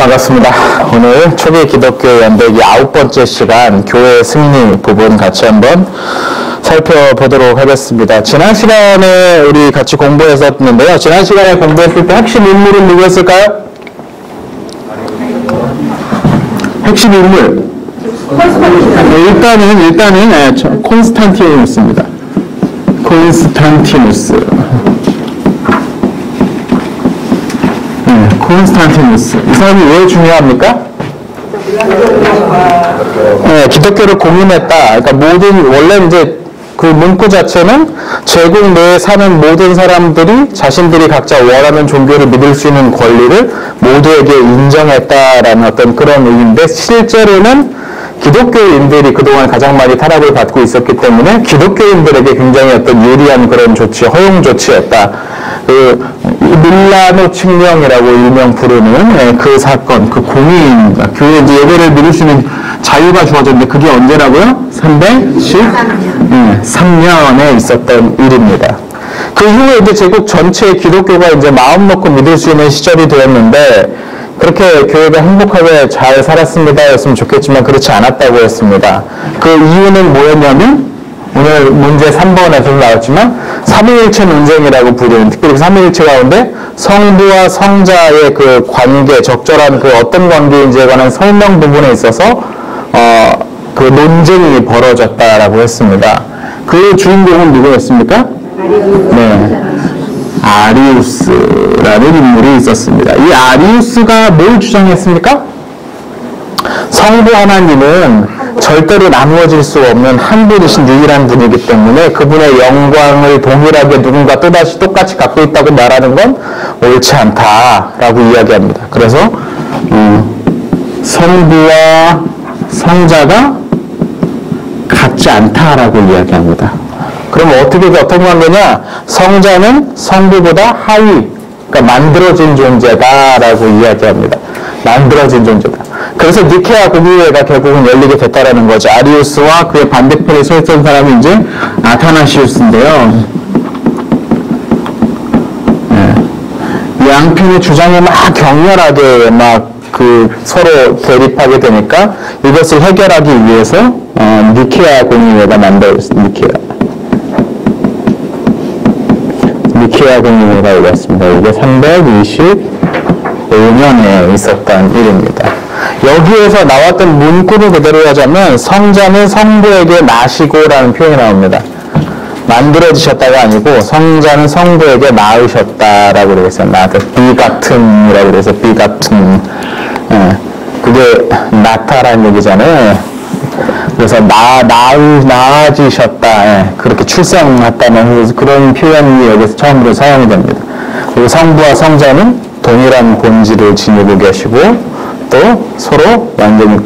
반갑습니다. 오늘 초기 기독교 연대기 9번째 시간 교회 승리 부분 같이 한번 살펴보도록 하겠습니다. 지난 시간에 우리 같이 공부했었는데요. 지난 시간에 공부했을 때 핵심 인물은 누구였을까요? 핵심 인물. 일단은 콘스탄티누스입니다. 콘스탄티누스. 콘스탄티누스. 이 사람이 왜 중요합니까? 기독교를 공인했다. 그러니까 원래 이제 그 문구 자체는 제국 내에 사는 모든 사람들이 자신들이 각자 원하는 종교를 믿을 수 있는 권리를 모두에게 인정했다라는 어떤 그런 의미인데, 실제로는 기독교인들이 그동안 가장 많이 타락을 받고 있었기 때문에 기독교인들에게 굉장히 어떤 유리한 그런 조치, 허용 조치였다. 밀라노 칙령이라고 일명 부르는 그 사건, 그 공의입니다. 교회 이제 예배를 믿을 수 있는 자유가 주어졌는데 그게 언제라고요? 313년에 있었던 일입니다. 그 이후에 이제 제국 전체의 기독교가 이제 마음 놓고 믿을 수 있는 시절이 되었는데, 그렇게 교회가 행복하게 잘 살았습니다 였으면 좋겠지만 그렇지 않았다고 했습니다. 그 이유는 뭐였냐면, 오늘 문제 3번에서도 나왔지만 삼위일체 논쟁이라고 부르는, 특별히 삼위일체 가운데 성부와 성자의 그 관계, 적절한 그 어떤 관계인지에 관한 설명 부분에 있어서 그 논쟁이 벌어졌다라고 했습니다. 그 주인공은 누구였습니까? 네, 아리우스라는 인물이 있었습니다. 이 아리우스가 뭘 주장했습니까? 성부 하나님은 절대로 나누어질 수 없는 한 분이신 유일한 분이기 때문에 그분의 영광을 동일하게 누군가 또다시 똑같이 갖고 있다고 말하는 건 옳지 않다라고 이야기합니다. 그래서 성부와 성자가 같지 않다라고 이야기합니다. 그럼 어떤 관계냐? 성자는 성부보다 하위, 그러니까 만들어진 존재다라고 이야기합니다. 만들어진 존재다. 그래서 니케아 공의회가 결국은 열리게 됐다라는 거죠. 아리우스와 그의 반대편에 서 있던 사람이 이제 아타나시우스인데요. 양편의 주장이 막 격렬하게 서로 대립하게 되니까 이것을 해결하기 위해서 니케아 공의회가 만들어졌습니다. 니케아 공의회가 열렸습니다. 이게 325년에 있었던 일입니다. 여기에서 나왔던 문구를 그대로 하자면 성자는 성부에게 나시고라는 표현이 나옵니다. 만들어지셨다가 아니고 성자는 성부에게 낳으셨다라고 그랬어요. 비같은이라고 그래서 비같은. 그게 낳다라는 얘기잖아요. 그래서 나아지셨다. 그렇게 출생했다는 그런 표현이 여기서 처음으로 사용이 됩니다. 그리고 성부와 성자는 동일한 본질을 지니고 계시고 또 서로 완전히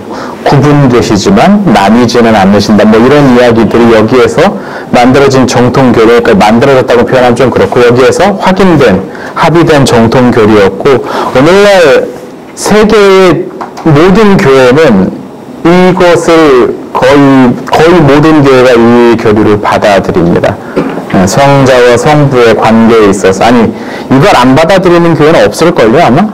구분되시지만 나뉘지는 않으신다. 이런 이야기들이 여기에서 만들어진 정통교리, 그러니까 만들어졌다고 표현하면 좀 그렇고, 여기에서 합의된 정통교리였고, 오늘날 세계의 모든 교회는 이것을 거의 모든 교회가 이 교리를 받아들입니다. 성자와 성부의 관계에 있어서. 이걸 안 받아들이는 교회는 없을걸요, 아마?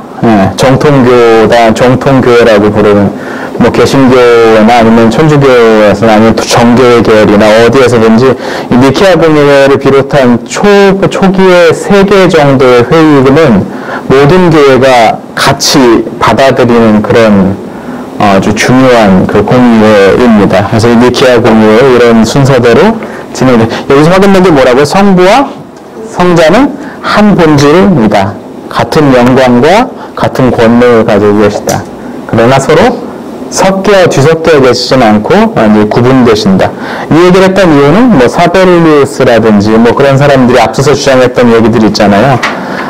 정통교회라고 부르는, 개신교나 아니면 천주교에서 아니면 정교회 계열이나 어디에서든지 이 니케아 공의회를 비롯한 초기의 3개 정도의 회의는 모든 교회가 같이 받아들이는 그런 아주 중요한 그 공의회입니다. 그래서 이 니케아 공의회 이런 순서대로 진행돼. 여기서 확인된 게 뭐라고요? 성부와 성자는 한 본질입니다. 같은 영광과 같은 권능을 가지고 계시다. 그러나 서로 뒤섞여 계시진 않고 구분되신다. 이 얘기를 했던 이유는 사벨리우스라든지 그런 사람들이 앞서서 주장했던 얘기들이 있잖아요.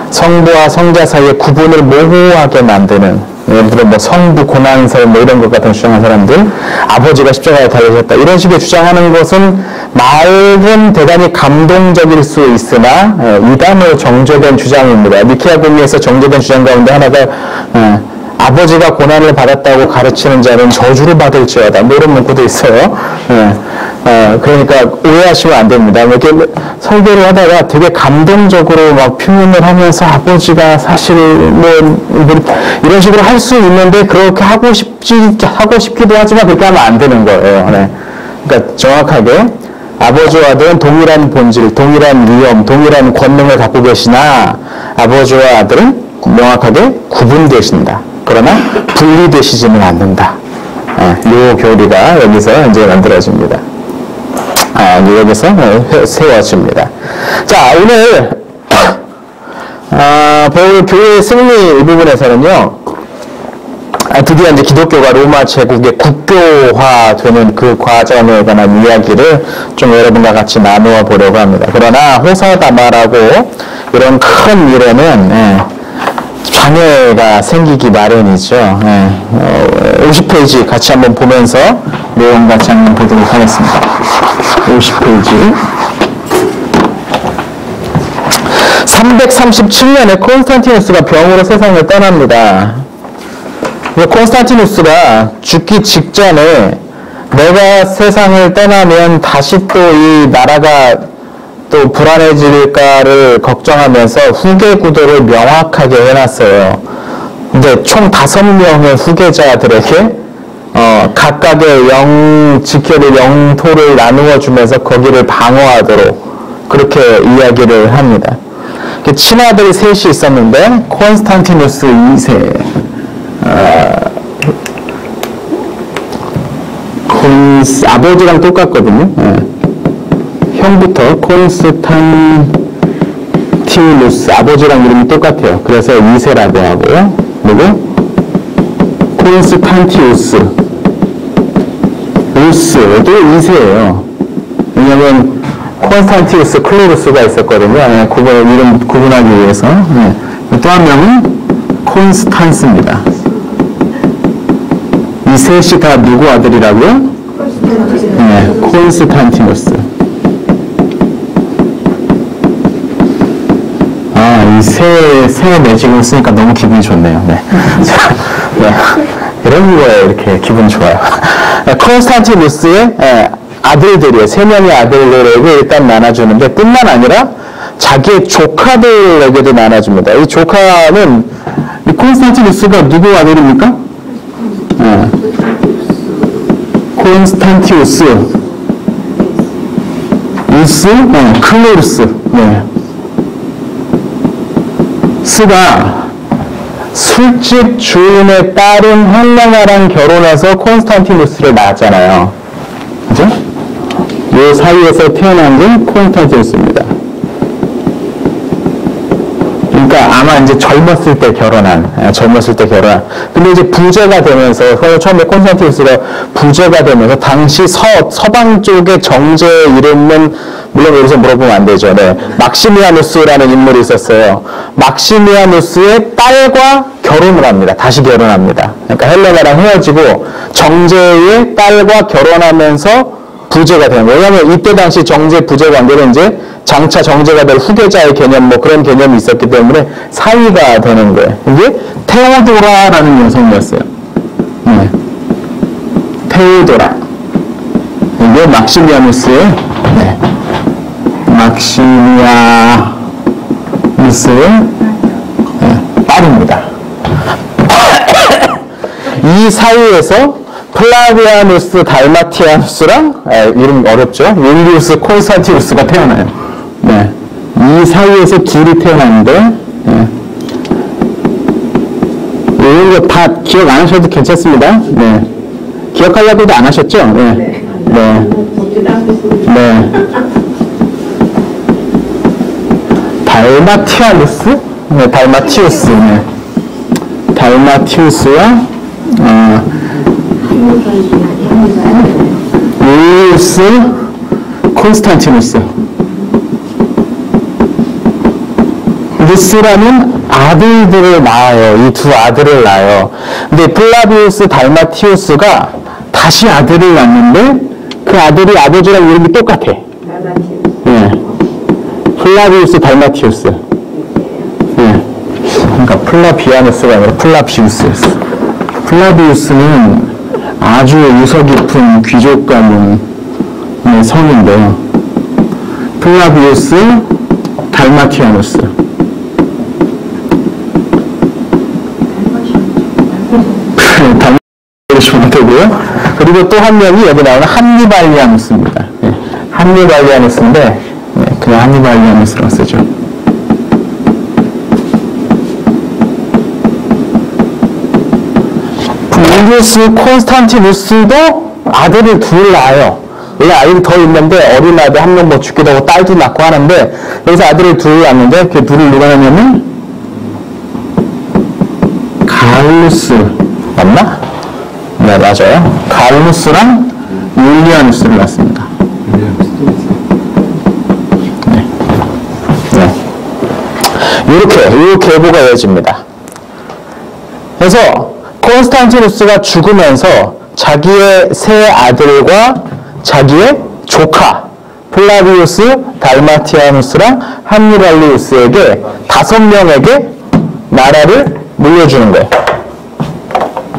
성부와 성자 사이의 구분을 모호하게 만드는, 예를 들어 성부 고난설 이런 것 같은 주장한 사람들, 아버지가 십자가에 달리셨다 이런 식의 주장하는 것은 말은 대단히 감동적일 수 있으나 이단으로 정제된 주장입니다. 니케아 공의회에서 정제된 주장 가운데 하나가 아버지가 고난을 받았다고 가르치는 자는 저주를 받을지어다. 이런 문구도 있어요. 그러니까 오해하시면 안 됩니다. 이렇게 설교를 하다가 되게 감동적으로 막 표현을 하면서 아버지가 사실 뭐 이런 식으로 할 수 있는데 그렇게 하고 싶기도 하지만 그렇게 하면 안 되는 거예요. 네. 그러니까 정확하게 아버지와 아들은 동일한 본질, 동일한 위험, 동일한 권능을 갖고 계시나 아버지와 아들은 명확하게 구분되신다. 그러나 분리되시지는 않는다. 이 교리가 여기서 이제 만들어집니다. 여기서 세워집니다. 자, 오늘 배울 교회의 승리 이 부분에서는요, 드디어 이제 기독교가 로마 제국의 국교화되는 그 과정에 관한 이야기를 좀 여러분과 같이 나누어 보려고 합니다. 그러나 호사다마라고 이런 큰 일에는 장애가 생기기 마련이죠. 50페이지 같이 한번 보면서 내용 같이 한번 보도록 하겠습니다. 50페이지. 337년에 콘스탄티누스가 병으로 세상을 떠납니다. 콘스탄티누스가 죽기 직전에 내가 세상을 떠나면 다시 또 이 나라가 또 불안해질까를 걱정하면서 후계 구도를 명확하게 해놨어요. 근데 총 5명의 후계자들에게 각각의 지켜릴 영토를 나누어 주면서 거기를 방어하도록 그렇게 이야기를 합니다. 친아들이 셋이 있었는데 콘스탄티누스 2세, 아버지랑 똑같거든요. 형부터 콘스탄티누스, 아버지랑 이름이 똑같아요. 그래서 2세라고 하고, 그리고 콘스탄티우스, 우스도 2세예요. 왜냐면 콘스탄티우스, 클로루스가 있었거든요. 이름 구분하기 위해서. 또 한 명은 콘스탄스입니다. 이 셋이 다 누구 아들이라고요? 콘스탄티누스. 이 새 매직을 쓰니까 너무 기분이 좋네요. 이런 거에 이렇게 기분 좋아요. 콘스탄티누스의 아들들이에요. 3명의 아들들에게 일단 나눠주는데 뿐만 아니라 자기의 조카들에게도 나눠줍니다. 이 조카는 이 콘스탄티누스가 누구 아들입니까? 콘스탄티우스, 우스, 클로루스. 스가 술집 주인의 딸인 헬레나랑 결혼해서 콘스탄티누스를 낳았잖아요. 그죠? 이 사이에서 태어난 게 콘스탄티누스입니다. 그러니까 아마 이제 젊었을 때 결혼한. 근데 이제 부제가 되면서, 처음에 콘스탄티누스가 부제가 되면서, 당시 서방 쪽의 정제의 이름은, 물론 여기서 물어보면 안 되죠. 막시미아누스라는 인물이 있었어요. 막시미아누스의 딸과 결혼을 합니다. 다시 결혼합니다. 그러니까 헬레나랑 헤어지고, 정제의 딸과 결혼하면서 부제가 되는 거예요. 왜냐하면 이때 당시 정제, 부제 관계는 이제 장차 정제가 될 후계자의 개념, 그런 개념이 있었기 때문에 사위가 되는 거예요. 이게 테오도라라는 여성이었어요. 테오도라. 이게 막시미아누스의, 막시미아누스의 딸입니다. 이 사이에서 플라비아누스 달마티아누스랑, 이름 어렵죠? 율리우스 콘스탄티누스가 태어나요. 이 사이에서 둘이 태어났는데, 이런 거 다 기억 안 하셔도 괜찮습니다. 기억하려고도 안 하셨죠? 달마티아누스? 달마티우스. 달마티우스와, 율리우스 콘스탄티누스. 누스라는 아들들을 낳아요. 이 두 아들을 낳아요. 근데 플라비우스 달마티우스가 다시 아들을 낳는데 그 아들이 아버지랑 이름이 똑같아. 플라비우스 달마티우스. 그러니까 플라비아누스가 아니라 플라비우스였어. 플라비우스는 아주 유서 깊은 귀족 가문, 성인데요. 플라비우스 달마티아누스. 달마티아누스 되고요. 그리고 또 한 명이 여기 나오는 한니발리아누스입니다. 네, 한니발리아누스인데 그냥 한니발리아누스라고 쓰죠. 플라비우스 콘스탄티누스도 아들을 둘 낳아요. 원래 아이들이 더 있는데 어린 아들 한 명 뭐 죽기도 하고 딸도 낳고 하는데 여기서 아들을 둘 낳는데 그 둘을 누가 낳냐면 갈루스 맞나? 네 맞아요. 갈루스랑 율리아누스를 낳습니다. 네. 네. 이렇게 계보가 이어집니다. 그래서 콘스탄티누스가 죽으면서 자기의 세 아들과 자기의 조카 플라비우스 달마티아누스랑 한니발리우스에게 5명에게 나라를 물려주는 거예요.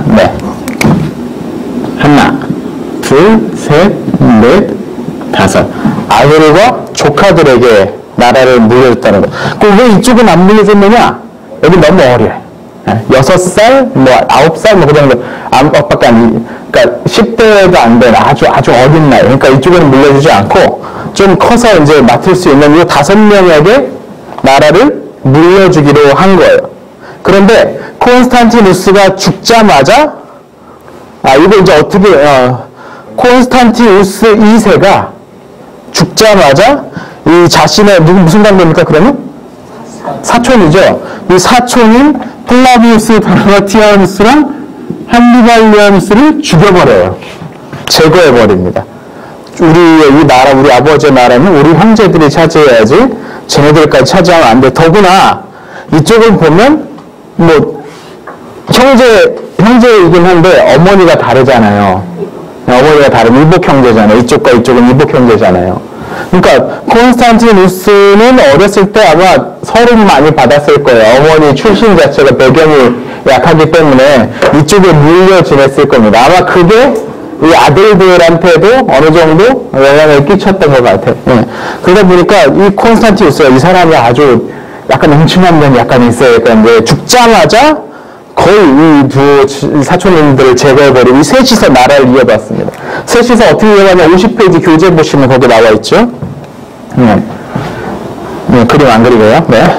네. 하나, 둘, 셋, 넷, 5. 아들과 조카들에게 나라를 물려줬다는 거예요. 그럼 왜 이쪽은 안 물려줬느냐? 여기 너무 어려요. 6살, 뭐 9살, 뭐 그 정도 밖에 안, 그러니까 10대가 안 된 아주 어린 나이. 그러니까 이쪽에는 물려주지 않고 좀 커서 이제 맡을 수 있는 이 5명에게 나라를 물려주기로 한 거예요. 그런데 콘스탄티누스가 죽자마자 이거 이제 어떻게 콘스탄티누스 2세가 죽자마자 이 자신의 무슨 관계입니까? 그러면 사촌이죠. 이 사촌인 플라비우스 달마티아누스랑 한니발리아누스를 죽여버려요. 제거해버립니다. 우리의 이 나라, 우리 아버지의 나라는 우리 형제들이 차지해야지 쟤네들까지 차지하면 안 돼. 더구나 이쪽을 보면 뭐 형제이긴 한데 어머니가 다르잖아요. 어머니가 다른 이복 형제잖아요. 이쪽과 이쪽은 이복 형제잖아요. 그러니까 콘스탄티누스는 어렸을 때 아마 서름 많이 받았을 거예요. 어머니 출신 자체가 배경이 약하기 때문에 이쪽에 물려 지냈을 겁니다. 아마 그게 이 아들들한테도 어느 정도 영향을 끼쳤던 것 같아요. 네. 그러다 보니까 이 콘스탄티누스가 이 사람이 아주 약간 음침한 면이 약간 있어요. 그러니까 이제 죽자마자 거의 이 두 사촌님들을 제거해버리고 이 셋이서 나라를 이어봤습니다. 셋이서 어떻게 이어가냐 50페이지 교재 보시면 거기 나와 있죠. 네, 그림 안 그리고요. 네.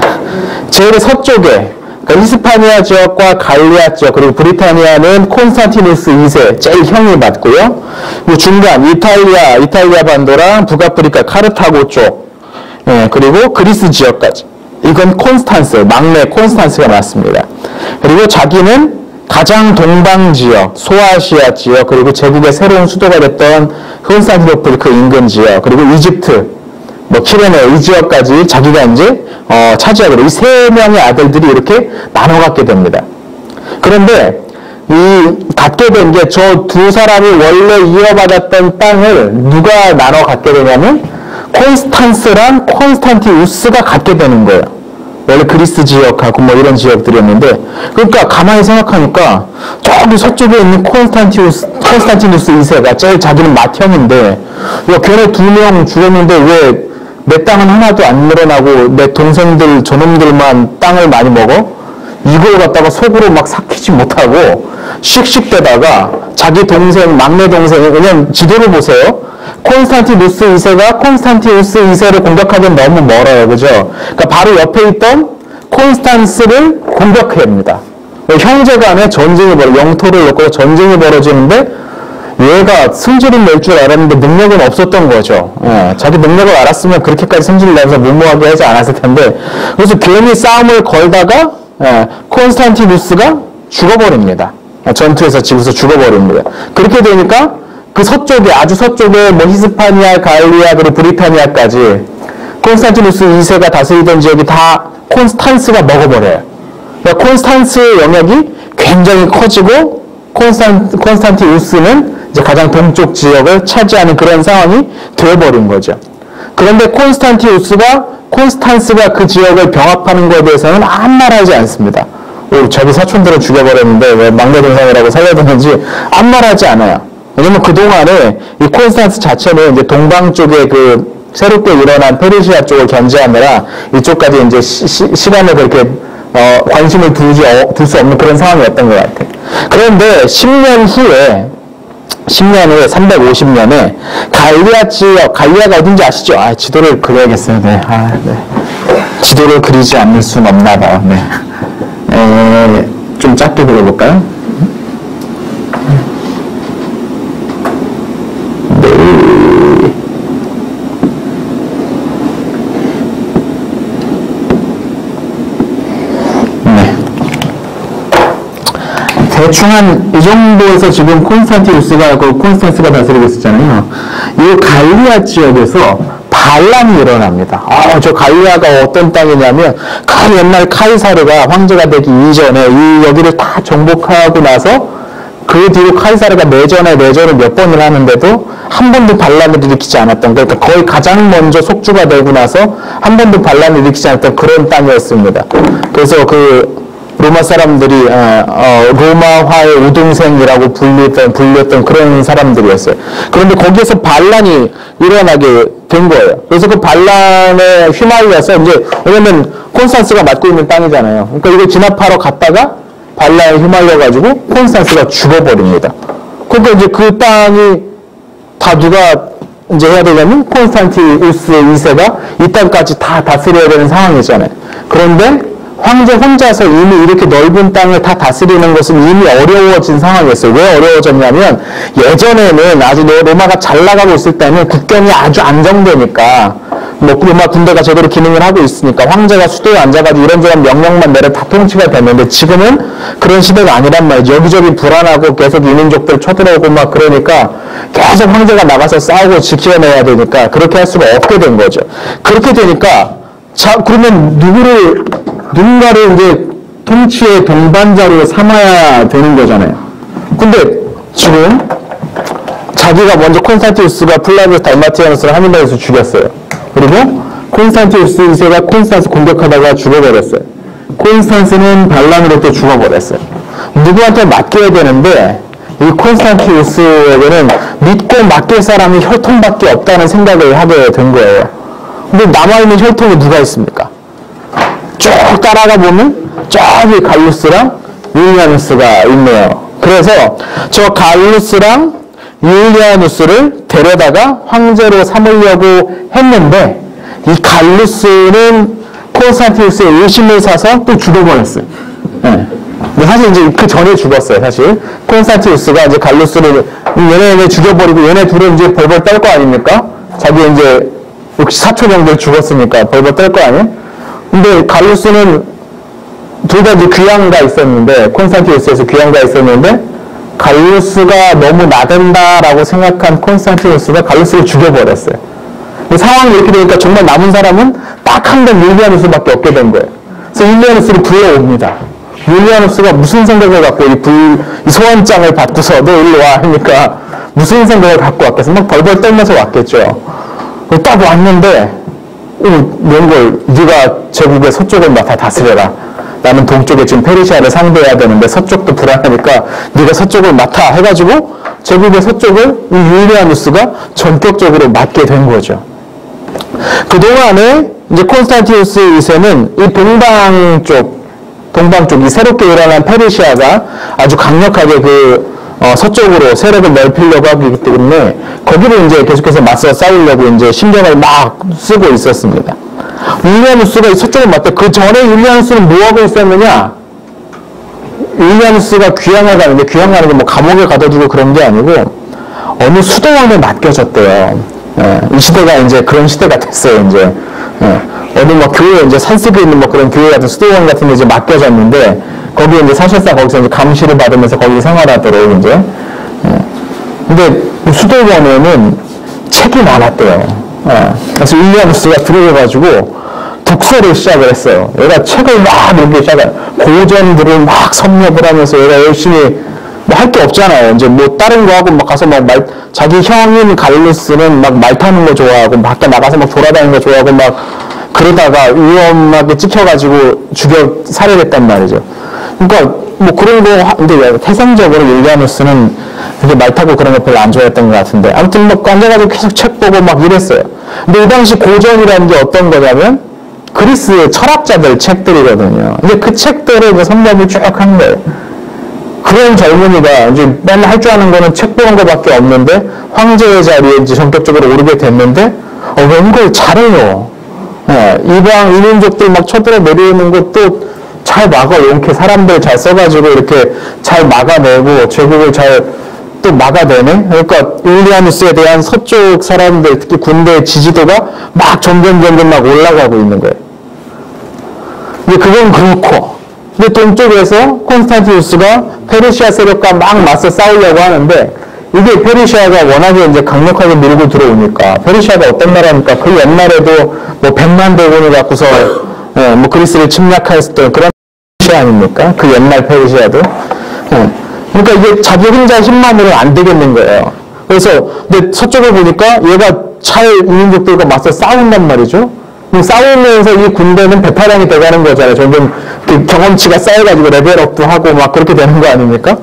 제일 서쪽에 그러니까 히스파니아 지역과 갈리아 지역 그리고 브리타니아는 콘스탄티누스 2세 제일 형이 받고요. 그 중간 이탈리아 반도랑 북아프리카 카르타고 쪽 그리고 그리스 지역까지 이건 막내 콘스탄스가 맞습니다. 그리고 자기는 가장 동방 지역, 소아시아 지역, 그리고 제국의 새로운 수도가 됐던 콘스탄티노플 그 인근 지역, 그리고 이집트, 뭐 키레네 이 지역까지 자기가 이제 차지하게 이 3명의 아들들이 이렇게 나눠 갖게 됩니다. 그런데 이 갖게 된 게 저 두 사람이 원래 이어받았던 땅을 누가 나눠 갖게 되냐면 콘스탄스랑 콘스탄티우스가 갖게 되는 거예요. 원래 그리스 지역하고 뭐 이런 지역들이었는데 그러니까 가만히 생각하니까 저기 서쪽에 있는 콘스탄티누스 2세가 제일 자기는 맏형인데 야 걔네 2명 죽었는데 왜 내 땅은 하나도 안 늘어나고 내 동생들 저놈들만 땅을 많이 먹어? 이걸 갖다가 속으로 막 삭히지 못하고 씩씩대다가 자기 동생 막내 동생이 그냥 지도를 보세요. 콘스탄티누스 2세가 콘스탄티누스 2세를 공격하기엔 너무 멀어요. 그죠? 그러니까 바로 옆에 있던 콘스탄스를 공격합니다. 형제간에 전쟁이 영토를 놓고 전쟁이 벌어지는데 얘가 승질을 낼 줄 알았는데 능력은 없었던 거죠. 자기 능력을 알았으면 그렇게까지 승질을 내면서 무모하게 하지 않았을 텐데 그래서 괜히 싸움을 걸다가 콘스탄티누스가 죽어버립니다. 전투에서 지고서 죽어버립니다. 그렇게 되니까 그 서쪽에 아주 서쪽에 뭐 히스파니아, 갈리아 그리고 브리타니아까지 콘스탄티누스 2세가 다스리던 지역이 다 콘스탄스가 먹어버려요. 그러니까 콘스탄스의 영역이 굉장히 커지고 콘스탄티우스는 이제 가장 동쪽 지역을 차지하는 그런 상황이 되어버린 거죠. 그런데 콘스탄스가 그 지역을 병합하는 것에 대해서는 아무 말 하지 않습니다. 자기 사촌들을 죽여버렸는데 왜 막내 동생이라고 살려두는지 아무 말 하지 않아요. 왜냐면 그동안에 이 콘스탄스 자체는 이제 동방 쪽에 그 새롭게 일어난 페르시아 쪽을 견제하느라 이쪽까지 이제 시간을 그렇게 관심을 둘 수 없는 그런 상황이었던 것 같아요. 그런데 10년 후에 350년에 갈리아 지역, 갈리아가 어딘지 아시죠? 지도를 그려야겠어요. 네. 네. 지도를 그리지 않을 수는 없나 봐요. 네. 좀 작게 그려볼까요? 대충 한 이 정도에서 지금 콘스탄스가 다스리고 있었잖아요. 이 갈리아 지역에서 반란이 일어납니다. 저 갈리아가 어떤 땅이냐면 그 옛날 카이사르가 황제가 되기 이전에 이 여기를 다 정복하고 나서 그 뒤로 카이사르가 내전을 몇 번을 하는데도 한 번도 반란을 일으키지 않았던, 그러니까 거의 가장 먼저 속주가 되고 나서 한 번도 반란을 일으키지 않았던 그런 땅이었습니다. 그래서 로마 사람들이 로마화의 우등생이라고 불렸던 그런 사람들이었어요. 그런데 거기에서 반란이 일어나게 된 거예요. 그래서 그 반란에 휘말려서 이제, 왜냐면 콘스탄스가 맡고 있는 땅이잖아요. 그러니까 이거 진압하러 갔다가 반란에 휘말려가지고 콘스탄스가 죽어버립니다. 그러니까 이제 그 땅이 다 누가 이제 해야 되냐면 콘스탄티우스 2세가 이 땅까지 다 다스려야 되는 상황이잖아요. 그런데 황제 혼자서 이미 이렇게 넓은 땅을 다 다스리는 것은 이미 어려워진 상황이었어요. 왜 어려워졌냐면 예전에는 아주 로마가 잘 나가고 있을 때는 국경이 아주 안정되니까 로마 군대가 제대로 기능을 하고 있으니까 황제가 수도에 앉아가지고 이런저런 명령만 내려 다 통치가 됐는데 지금은 그런 시대가 아니란 말이죠. 여기저기 불안하고 계속 이민족들 쳐들어오고 막 그러니까 계속 황제가 나가서 싸우고 지켜내야 되니까 그렇게 할 수가 없게 된 거죠. 그렇게 되니까 그러면 누군가를 이제 통치의 동반자로 삼아야 되는 거잖아요. 근데 지금 자기가 먼저 콘스탄티우스가 플라비우스 달마티아누스를 하늘나라에서 죽였어요. 그리고 콘스탄티우스 2세가 콘스탄스 공격하다가 죽어버렸어요. 콘스탄스는 반란으로 또 죽어버렸어요. 누구한테 맡겨야 되는데 이 콘스탄티우스에게는 믿고 맡길 사람이 혈통밖에 없다는 생각을 하게 된 거예요. 근데 남아있는 혈통이 누가 있습니까? 쭉 따라가 보면 저기 갈루스랑 율리아누스가 있네요. 그래서 저 갈루스랑 율리아누스를 데려다가 황제로 삼으려고 했는데 이 갈루스는 콘스탄티우스의 의심을 사서 또 죽어버렸어요. 네. 근데 사실 이제 그 전에 죽었어요. 사실 콘스탄티우스가 이제 갈루스를 얘네 죽여버리고 얘네 둘은 이제 벌벌 떨 거 아닙니까? 자기 이제 64초 정도 죽었으니까 벌벌 떨 거 아니에요? 근데 갈루스는 둘 다 이제 귀양가 있었는데, 콘스탄티우스에서 귀양가 있었는데, 갈루스가 너무 나댄다라고 생각한 콘스탄티우스가 갈루스를 죽여버렸어요. 상황이 이렇게 되니까 정말 남은 사람은 딱 한 번 율리아누스밖에 없게 된 거예요. 그래서 율리아누스를 불러옵니다. 율리아누스가 무슨 생각을 갖고 이 소환장을 받고서 너 일로 와 하니까 무슨 생각을 갖고 왔겠어? 막 벌벌 떨면서 왔겠죠. 딱 왔는데 몽골, 네가 제국의 서쪽을 맡아 다스려라. 나는 동쪽에 지금 페르시아를 상대해야 되는데 서쪽도 불안하니까 네가 서쪽을 맡아 해가지고 제국의 서쪽을 이 율리아누스가 전격적으로 맡게 된 거죠. 그동안에 이제 콘스탄티우스 2세는 이 동방 쪽 이 새롭게 일어난 페르시아가 아주 강력하게 서쪽으로 세력을 넓히려고 하기 때문에 거기를 이제 계속해서 맞서 싸우려고 이제 신경을 막 쓰고 있었습니다. 율리아누스가 서쪽을 맡대. 그 전에 율리아누스는 뭐 하고 있었느냐? 율리아누스가 귀향을 가는데, 귀향 가는 게 뭐 감옥에 가둬두고 그런 게 아니고 어느 수도원에 맡겨졌대요. 이 시대가 이제 그런 시대가 됐어요. 이제 어느 뭐 교회, 이제 산속에 있는 뭐 그런 교회 같은 수도원 같은 데 이제 맡겨졌는데, 거기에 이제 사실상 거기서 이제 감시를 받으면서 거기 생활하도록 이제. 근데 수도원에는 책이 많았대요. 그래서 율리아누스가 들어가가지고 독서를 시작을 했어요. 얘가 책을 막 읽기 시작해요. 고전들을 막 섭렵을 하면서 얘가 열심히 뭐 할 게 없잖아요. 이제 뭐 다른 거 하고 막 가서 막 자기 형인 갈루스는 막 말 타는 거 좋아하고 밖에 나가서 막 돌아다니는 거 좋아하고 막 그러다가 위험하게 찍혀가지고 살해했단 말이죠. 그러니까 뭐 그런 거, 근데 태생적으로 율리아누스는 그게 말 타고 그런 거 별로 안 좋아했던 것 같은데. 아무튼 뭐 앉아가지고 계속 책 보고 막 이랬어요. 근데 이 당시 고전이라는 게 어떤 거냐면 그리스 철학자들 책들이거든요. 근데 그 책들을 이제 선점을 쭉 한 거예요. 그런 젊은이가 이제 맨날 할 줄 아는 거는 책 보는 거밖에 없는데 황제의 자리에 이제 전격적으로 오르게 됐는데 웬걸 잘해요. 예, 이방 이민족들 막 쳐들어 내려오는 것도 잘 막아. 이렇게 사람들 잘 써가지고 이렇게 잘 막아내고 제국을 잘 또 막아내네. 그러니까 율리아누스에 대한 서쪽 사람들 특히 군대의 지지도가 막 점점 막 올라가고 있는 거예요. 근데 그건 그렇고, 근데 동쪽에서 콘스탄티누스가 페르시아 세력과 막 맞서 싸우려고 하는데 이게 페르시아가 워낙에 이제 강력하게 밀고 들어오니까 페르시아가 어떤 나라입니까? 그 옛날에도 뭐 100만 대군을 갖고서 뭐 그리스를 침략했던 그런 페르시아 아닙니까? 그 옛날 페르시아도. 그러니까 이게 자기 혼자 힘만으로는 안 되겠는 거예요. 그래서 근데 서쪽에 보니까 얘가 찰 이민족들과 맞서 싸운단 말이죠. 싸우면서 이 군대는 배파량이 돼가는 거잖아요. 점점 그 경험치가 쌓여가지고 레벨업도 하고 막 그렇게 되는 거 아닙니까?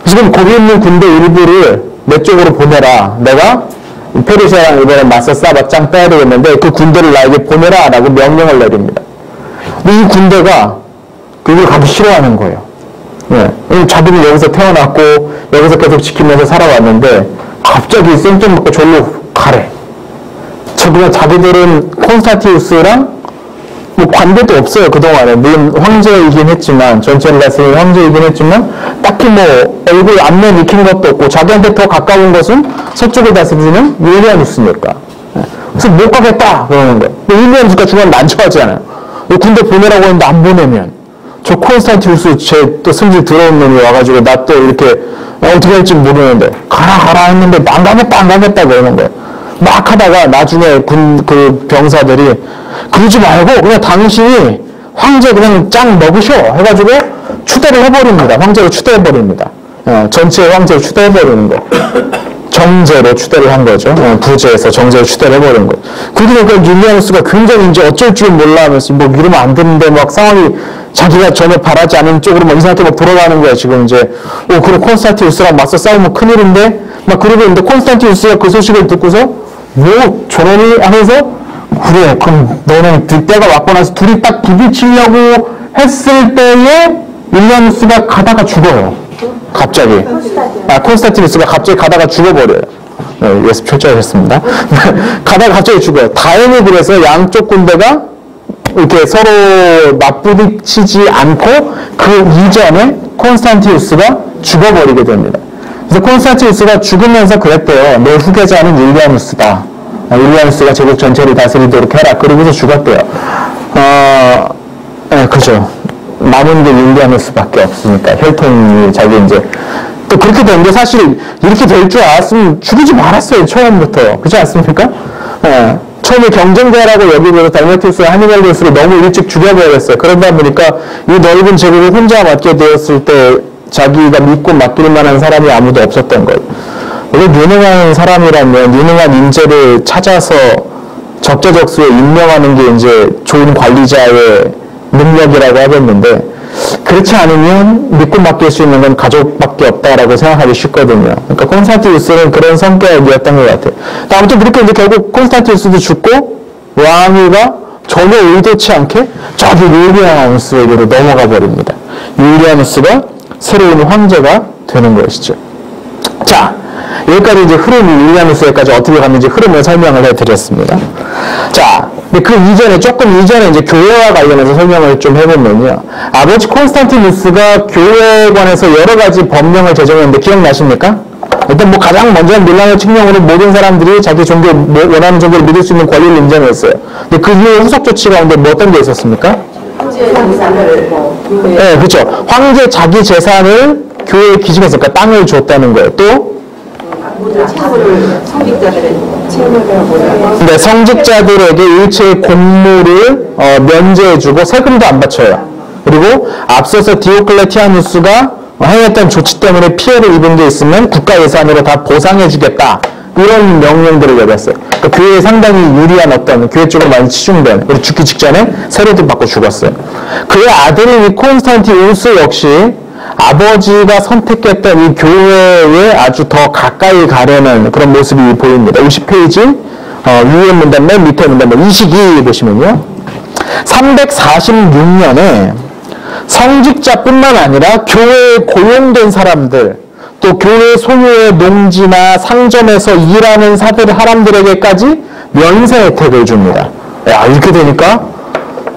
지금 거기 있는 군대 일부를 내 쪽으로 보내라. 내가 페르시아랑 이번에 맞서 맞짱 떠야 되겠는데 그 군대를 나에게 보내라 라고 명령을 내립니다. 근데 이 군대가 그걸 가기 싫어하는 거예요. 네. 자기는 여기서 태어났고 여기서 계속 지키면서 살아왔는데 갑자기 쌩좀 먹고 절로 가래. 그냥 자기들은 콘스탄티누스랑 뭐 관계도 없어요. 그동안에. 물론 황제이긴 했지만 전체를 봤을 때 황제이긴 했지만 딱히 뭐 얼굴 안면 익힌 것도 없고 자기한테 더 가까운 것은 서쪽을 다스리는 율리아누스니까. 그래서 못 가겠다 그러는 거예요. 율리아누스가 중간에 난처하잖아요. 군대 보내라고 했는데 안 보내면 저 콘스탄티누스 제 또 승질 더러운 놈이 와가지고 나 또 이렇게 어떻게 할지 모르는데 가라 했는데 안 가겠다 그러는 거예요. 막 하다가 나중에 그 병사들이 그러지 말고 그냥 당신이 황제 그냥 짱 먹으셔 해가지고 추대를 해버립니다. 황제로 추대해버립니다. 전체 황제로 추대해버리는 거. 정제로 추대를 한 거죠. 부제에서 정제로 추대를 해버린 거. 그러니까 율리아누스가 굉장히 이제 어쩔 줄 몰라 하면서 뭐 이러면 안 되는데 막 상황이 자기가 전혀 바라지 않은 쪽으로 막 이상하게 막 돌아가는 거야, 지금 이제. 그리고 콘스탄티누스랑 맞서 싸우면 큰일인데? 막 그러고 있는데 콘스탄티누스가 그 소식을 듣고서 뭐 저러니 하면서 그래 그럼 너는 때가 왔고 나서 둘이 딱 부딪히려고 했을 때에 율리아누스가 가다가 죽어요. 갑자기. 콘스탄티누스가 갑자기 가다가 죽어버려요. 예습 철저히 했습니다. 가다가 갑자기 죽어요. 다행히 그래서 양쪽 군대가 이렇게 서로 맞부딪히지 않고 그 이전에 콘스탄티누스가 죽어버리게 됩니다. 그래서 콘스탄티누스가 죽으면서 그랬대요. 내 후계자는 율리아누스다. 율리아누스가 제국 전체를 다스리도록 해라. 그러고서 죽었대요. 그죠. 남은 게 율리아누스밖에 없으니까 혈통이 자기 이제 또 그렇게 되는데 사실 이렇게 될 줄 알았으면 죽이지 말았어요. 처음부터. 그렇지 않습니까? 처음에 경쟁자라고 여기면서 달마티우스와 하니발리우스를 너무 일찍 죽여버렸어요. 그러다 보니까 이 넓은 제국을 혼자 맡게 되었을 때 자기가 믿고 맡길 만한 사람이 아무도 없었던 거예요. 원래 유능한 사람이라면 유능한 인재를 찾아서 적재적소에 임명하는 게 이제 좋은 관리자의 능력이라고 하겠는데 그렇지 않으면 믿고 맡길 수 있는 건 가족밖에 없다라고 생각하기 쉽거든요. 그러니까 콘스탄티누스는 그런 성격이었던 것 같아요. 아무튼 그렇게 이제 결국 콘스탄티누스도 죽고 왕위가 전혀 의도치 않게 저기 율리아누스에게로 넘어가 버립니다. 율리아누스가 새로운 황제가 되는 것이죠. 자, 여기까지 이제 율리아누스에까지 어떻게 갔는지 흐름을 설명을 해드렸습니다. 자, 그 이전에, 조금 이전에 이제 교회와 관련해서 설명을 좀 해보면요. 아버지 콘스탄티누스가 교회에 관해서 여러 가지 법령을 제정했는데 기억나십니까? 일단 뭐 가장 먼저 밀라노 칙령으로 모든 사람들이 자기 종교, 원하는 종교를 믿을 수 있는 권리를 인정했어요. 근데 그 이후에 후속 조치 가운데 뭐 어떤 게 있었습니까? 황제 재산을 네, 그렇죠. 황제 자기 재산을 교회에 기증했으니까 그러니까 땅을 줬다는 거예요. 또? 네, 성직자들에게 일체의 공무를 면제해주고 세금도 안 바쳐요. 그리고 앞서서 디오클레티아누스가 행했던 조치 때문에 피해를 입은 게 있으면 국가 예산으로 다 보상해주겠다. 이런 명령들을 내렸어요. 그러니까 교회에 상당히 유리한 어떤 교회 쪽으로 많이 치중된, 그리고 죽기 직전에 세례도 받고 죽었어요. 그의 아들인 콘스탄티누스 역시 아버지가 선택했던 이 교회에 아주 더 가까이 가려는 그런 모습이 보입니다. 50페이지 위에 문단 맨 밑에 문단 이 시기 보시면요. 346년에 성직자뿐만 아니라 교회에 고용된 사람들, 또 교회 소유의 농지나 상점에서 일하는 사람들에게까지 면세 혜택을 줍니다. 야, 이렇게 되니까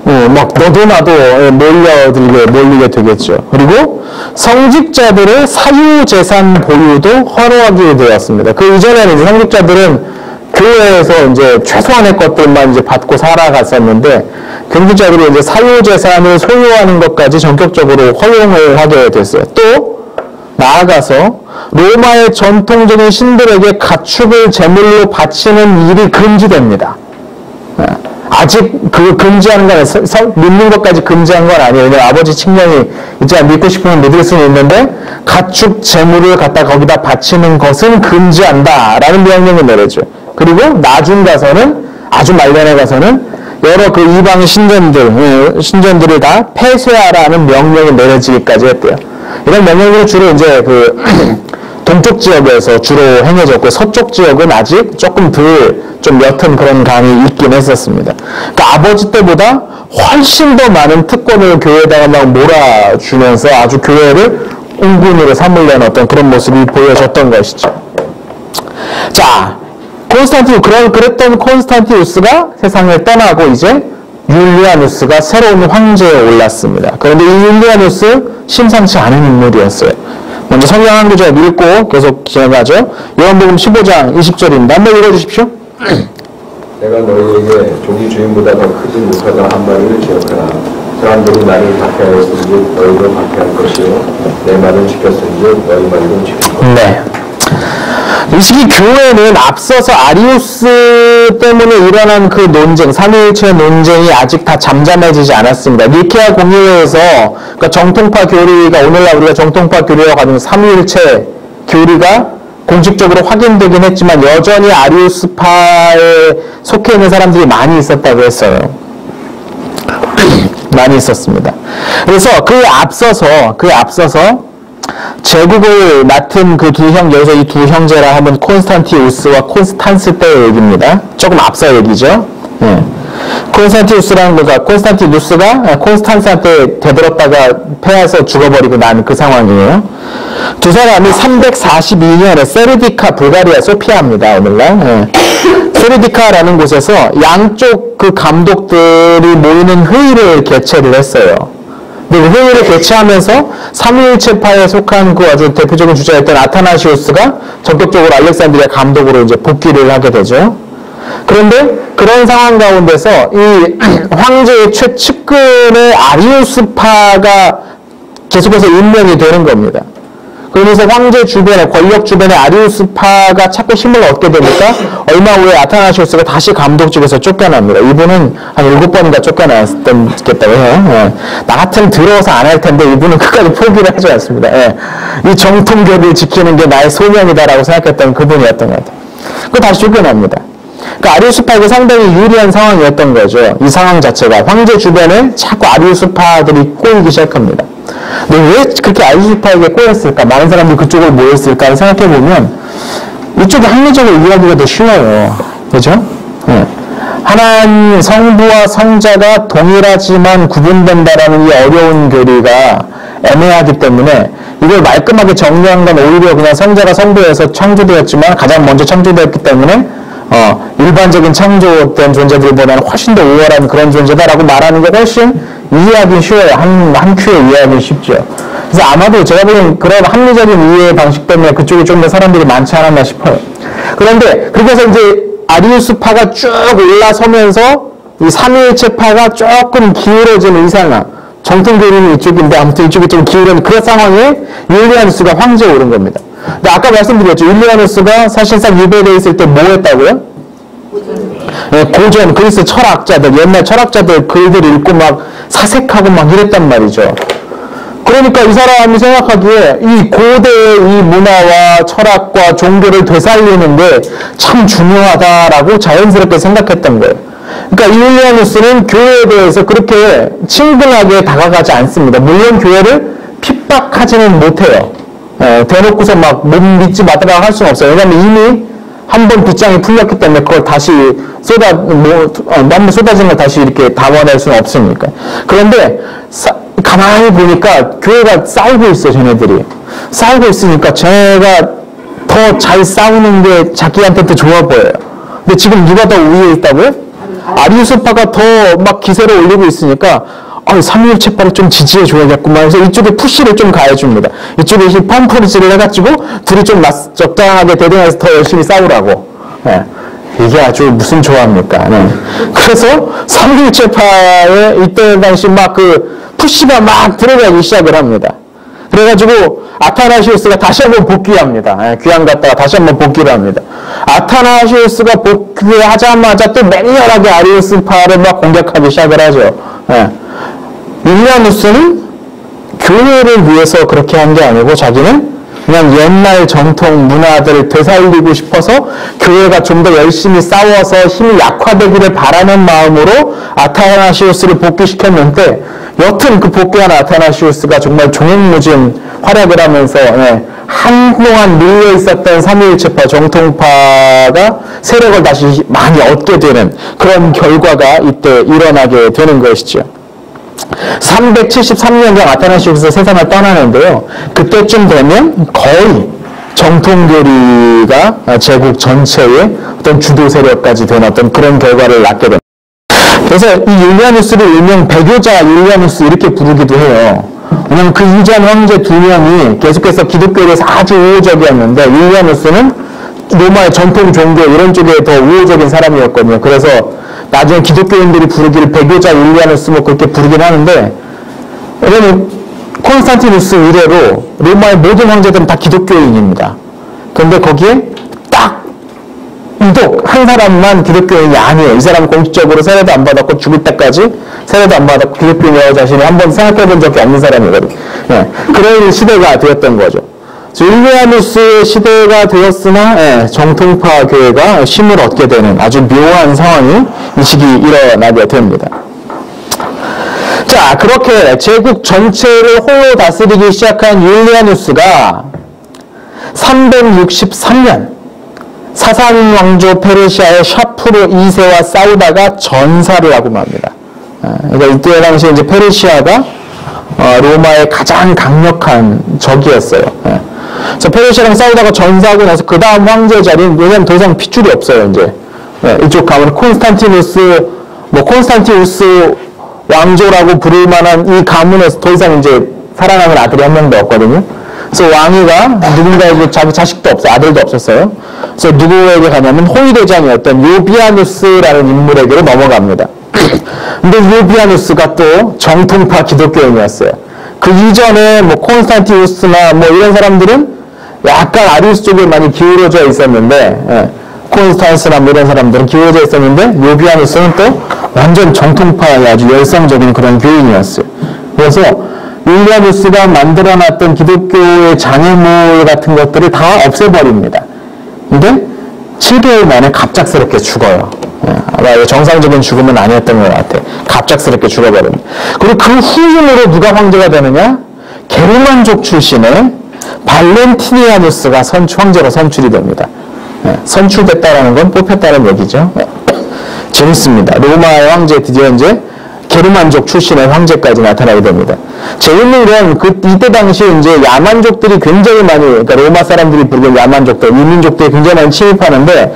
막 너도 나도 몰리게 되겠죠. 그리고 성직자들의 사유재산 보유도 허락하게 되었습니다. 그 이전에는 이제 성직자들은 교회에서 이제 최소한의 것들만 이제 받고 살아갔었는데, 경직자들이 이제 사유재산을 소유하는 것까지 전격적으로 허용을 하게 됐어요. 또 나아가서 로마의 전통적인 신들에게 가축을 제물로 바치는 일이 금지됩니다. 아직 그 금지하는 건 믿는 것까지 금지한 건 아니에요. 왜냐면 아버지 측량이 이제 믿고 싶으면 믿을 수는 있는데 가축 제물을 갖다 거기다 바치는 것은 금지한다라는 명령을 내려줘요. 그리고 나중 가서는 아주 말년에 가서는 여러 그 이방 신전들을 다 폐쇄하라는 명령이 내려지기까지 했대요. 이런 명령을 주로 이제 그 동쪽 지역에서 주로 행해졌고, 서쪽 지역은 아직 조금 좀 옅은 그런 감이 있긴 했었습니다. 그러니까 아버지 때보다 훨씬 더 많은 특권을 교회에다가 막 몰아주면서 아주 교회를 옹군으로 삼으려는 어떤 그런 모습이 보여졌던 것이죠. 자, 그랬던 콘스탄티우스가 세상을 떠나고 이제 율리아누스가 새로운 황제에 올랐습니다. 그런데 이 율리아누스 심상치 않은 인물이었어요. 먼저 성경 한 구절 읽고 계속 진행하죠. 요한복음 15장 20절입니다. 한번 읽어주십시오. 내가 너희에게 종이 주인보다 더 크지 못하다 한 마디를 기억하라. 사람들이 나를 박해하였은즉 너희도 박해할 것이요 내 말을 지켰은즉 너희 말도 지킬 것이다. 네. 이 시기 교회는 앞서서 아리우스 때문에 일어난 그 논쟁, 삼위일체 논쟁이 아직 다 잠잠해지지 않았습니다. 니케아 공의회에서 그러니까 정통파 교리가, 오늘날 우리가 정통파 교리라고 하는 삼위일체 교리가 공식적으로 확인되긴 했지만 여전히 아리우스파에 속해 있는 사람들이 많이 있었다고 했어요. 많이 있었습니다. 그래서 그 앞서서 제국을 맡은 그 여기서 이 두 형제라 하면 콘스탄티우스와 콘스탄스 때의 얘기입니다. 조금 앞서 얘기죠. 콘스탄티누스가 콘스탄스한테 되돌았다가 패해서 죽어버리고 난 그 상황이에요. 두 사람이 342년에 세르디카, 불가리아 소피아입니다. 오늘날. 세르디카라는 곳에서 양쪽 그 감독들이 모이는 회의를 개최를 했어요. 근데 그 회의를 개최하면서 삼위일체파에 속한 그 아주 대표적인 주자였던 아타나시우스가 전격적으로 알렉산드리아 감독으로 이제 복귀를 하게 되죠. 그런데 그런 상황 가운데서 이 황제의 최측근의 아리우스파가 계속해서 임명이 되는 겁니다. 그러면서 황제 주변에, 권력 주변에 아리우스파가 자꾸 힘을 얻게 되니까 얼마 후에 아타나시우스가 다시 감독직에서 쫓겨납니다. 이분은 한 7번인가 쫓겨났겠다고 해요. 나 같으면 들어와서 안 할 텐데 이분은 끝까지 포기를 하지 않습니다. 이 정통교를 지키는 게 나의 소명이다라고 생각했던 그분이었던 것 같아요. 그 다시 쫓겨납니다. 그러니까 아리우스파에게 상당히 유리한 상황이었던 거죠. 이 상황 자체가. 황제 주변에 자꾸 아리우스파들이 꼬이기 시작합니다. 근데 왜 그렇게 아리우스파에게 꼬였을까? 많은 사람들이 그쪽을 모였을까? 생각해보면 이쪽이 합리적으로 이해하기가 더 쉬워요. 그죠? 하나님 성부와 성자가 동일하지만 구분된다라는 이 어려운 교리가 애매하기 때문에 이걸 말끔하게 정리한 건 오히려 그냥 성자가 성부에서 창조되었지만 가장 먼저 창조되었기 때문에 일반적인 창조된 존재들보다는 훨씬 더 우월한 그런 존재다라고 말하는 게 훨씬 이해하기 쉬워요. 한 큐에 이해하기 쉽죠. 그래서 아마도 제가 보기엔 그런 합리적인 이해 방식 때문에 그쪽에 좀 더 사람들이 많지 않았나 싶어요. 그런데 그렇게 해서 이제 아리우스파가 쭉 올라서면서 이 삼위일체파가 조금 기울어지는 이 상황. 정통교리는 이쪽인데 아무튼 이쪽이 좀 기울어지는 그런 상황에 율리아누스가 황제에 오른 겁니다. 근데 아까 말씀드렸죠. 율리아누스가 사실상 유배되어 있을 때 뭐 했다고요? 고전, 그리스 철학자들, 옛날 철학자들 글들 읽고 막 사색하고 막 이랬단 말이죠. 그러니까 이 사람이 생각하기에 이 고대의 이 문화와 철학과 종교를 되살리는 게 참 중요하다라고 자연스럽게 생각했던 거예요. 그러니까 이 율리아누스는 교회에 대해서 그렇게 친근하게 다가가지 않습니다. 물론 교회를 핍박하지는 못해요. 대놓고서 막 못 믿지 마더라 할 수는 없어요. 왜냐면 이미 한 번 빗장이 풀렸기 때문에 그걸 다시 너무 쏟아지는 걸 다시 이렇게 담아낼 수는 없으니까. 그런데 가만히 보니까 교회가 싸우고 있어, 쟤네들이. 싸우고 있으니까 쟤네가 더 잘 싸우는 게 자기한테 더 좋아 보여요. 근데 지금 누가 더 우위에 있다고요? 아리우스파가 더 막 기세를 올리고 있으니까 삼위일체파를 좀 지지해줘야겠구만 해서 이쪽에 푸시를 좀 가해줍니다. 이쪽에 펌프질을 해가지고 둘이 좀 적당하게 대등해서 더 열심히 싸우라고. 네. 이게 아주 무슨 조합입니까? 네. 그래서 삼위일체파에 이때 당시 막 푸시가 막 들어가기 시작을 합니다. 그래가지고 아타나시우스가 다시 한번 복귀합니다. 예, 귀양 갔다가 다시 한번 복귀를 합니다. 아타나시우스가 복귀하자마자 또 맹렬하게 아리우스파를 막 공격하기 시작을 하죠. 예. 율리아누스는 교회를 위해서 그렇게 한 게 아니고 자기는 그냥 옛날 전통 문화들을 되살리고 싶어서 교회가 좀 더 열심히 싸워서 힘이 약화되기를 바라는 마음으로 아타나시우스를 복귀시켰는데 여튼 그 복귀한 아타나시우스가 정말 종횡무진 활약을 하면서 한동안 밀려 있었던 삼위일체파 정통파가 세력을 다시 많이 얻게 되는 그런 결과가 이때 일어나게 되는 것이죠. 373년경 아타나시우스가 세상을 떠나는데요. 그때쯤 되면 거의 정통교리가 제국 전체의 어떤 주도 세력까지 된 어떤 그런 결과를 낳게 됩니다. 그래서 이 율리아누스를 일명 배교자 율리아누스 이렇게 부르기도 해요. 왜냐하면 그 이전 황제 두 명이 계속해서 기독교에 대해서 아주 우호적이었는데 율리아누스는 로마의 전통 종교 이런 쪽에 더 우호적인 사람이었거든요. 그래서 나중에 기독교인들이 부르기를 배교자 율리아누스 뭐 그렇게 부르긴 하는데 왜냐면 콘스탄티누스 이래로 로마의 모든 황제들은 다 기독교인입니다. 그런데 거기에 딱 유독 한 사람만 기독교인이 아니에요. 이 사람은 공식적으로 세례도 안 받았고 죽을 때까지 세례도 안 받았고 기독교인이라고 자신이 한번 생각해 본 적이 없는 사람이거든요. 그런 시대가 되었던 거죠. 율리아누스 시대가 되었으나 정통파 교회가 힘을 얻게 되는 아주 묘한 상황이 이 시기 일어나게 됩니다. 자, 그렇게 제국 전체를 홀로 다스리기 시작한 율리아누스가 363년 사산 왕조 페르시아의 샤푸르 2세와 싸우다가 전사를 하고 맙니다. 그러니까 이때 당시 이제 페르시아가 로마의 가장 강력한 적이었어요. 그래서 페르시아랑 싸우다가 전사하고 나서 그 다음 황제 자리는 왜냐면 더 이상 핏줄이 없어요. 이제 이쪽 가면 콘스탄티누스 왕조라고 부를 만한 이 가문에서 더 이상 이제 살아남은 아들이 한 명도 없거든요. 그래서 왕위가 누군가에게 자기 자식도 없어요. 아들도 없었어요. 그래서 누구에게 가냐면 호위대장이었던 요비아누스라는 인물에게로 넘어갑니다. 근데 요비아누스가 또 정통파 기독교인이었어요. 그 이전에 뭐 콘스탄티우스나 뭐 이런 사람들은 약간 아리우스 쪽에 많이 기울어져 있었는데, 콘스탄스나 뭐 이런 사람들은 기울어져 있었는데, 요비아누스는 또 완전 정통파의 아주 열성적인 그런 교인이었어요. 그래서 율리아누스가 만들어놨던 기독교의 장애물 같은 것들을 다 없애버립니다. 근데 7개월 만에 갑작스럽게 죽어요. 정상적인 죽음은 아니었던 것 같아. 갑작스럽게 죽어버립니다. 그리고 그 후임으로 누가 황제가 되느냐? 게르만족 출신의 발렌티니아누스가 황제로 선출이 됩니다. 선출됐다라는 건 뽑혔다는 얘기죠. 재밌습니다. 로마의 황제 드디어 이제 게르만족 출신의 황제까지 나타나게 됩니다. 재밌는 건 이때 당시 이제 야만족들이 굉장히 많이, 그러니까 로마 사람들이 부르는 야만족들, 이민족들이 굉장히 많이 침입하는데,